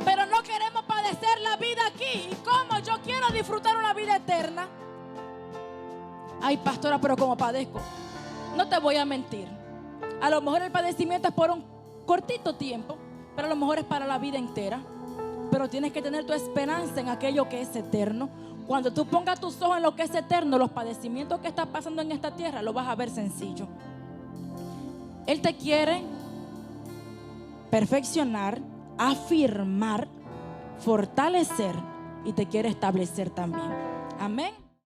Pero no queremos padecer la vida aquí. ¿Y cómo? Yo quiero disfrutar una vida eterna. Ay, pastora, pero como padezco, no te voy a mentir. A lo mejor el padecimiento es por un cortito tiempo, pero a lo mejor es para la vida entera. Pero tienes que tener tu esperanza en aquello que es eterno. Cuando tú pongas tus ojos en lo que es eterno, los padecimientos que están pasando en esta tierra lo vas a ver sencillo. Él te quiere perfeccionar, afirmar, fortalecer y te quiere establecer también. Amén.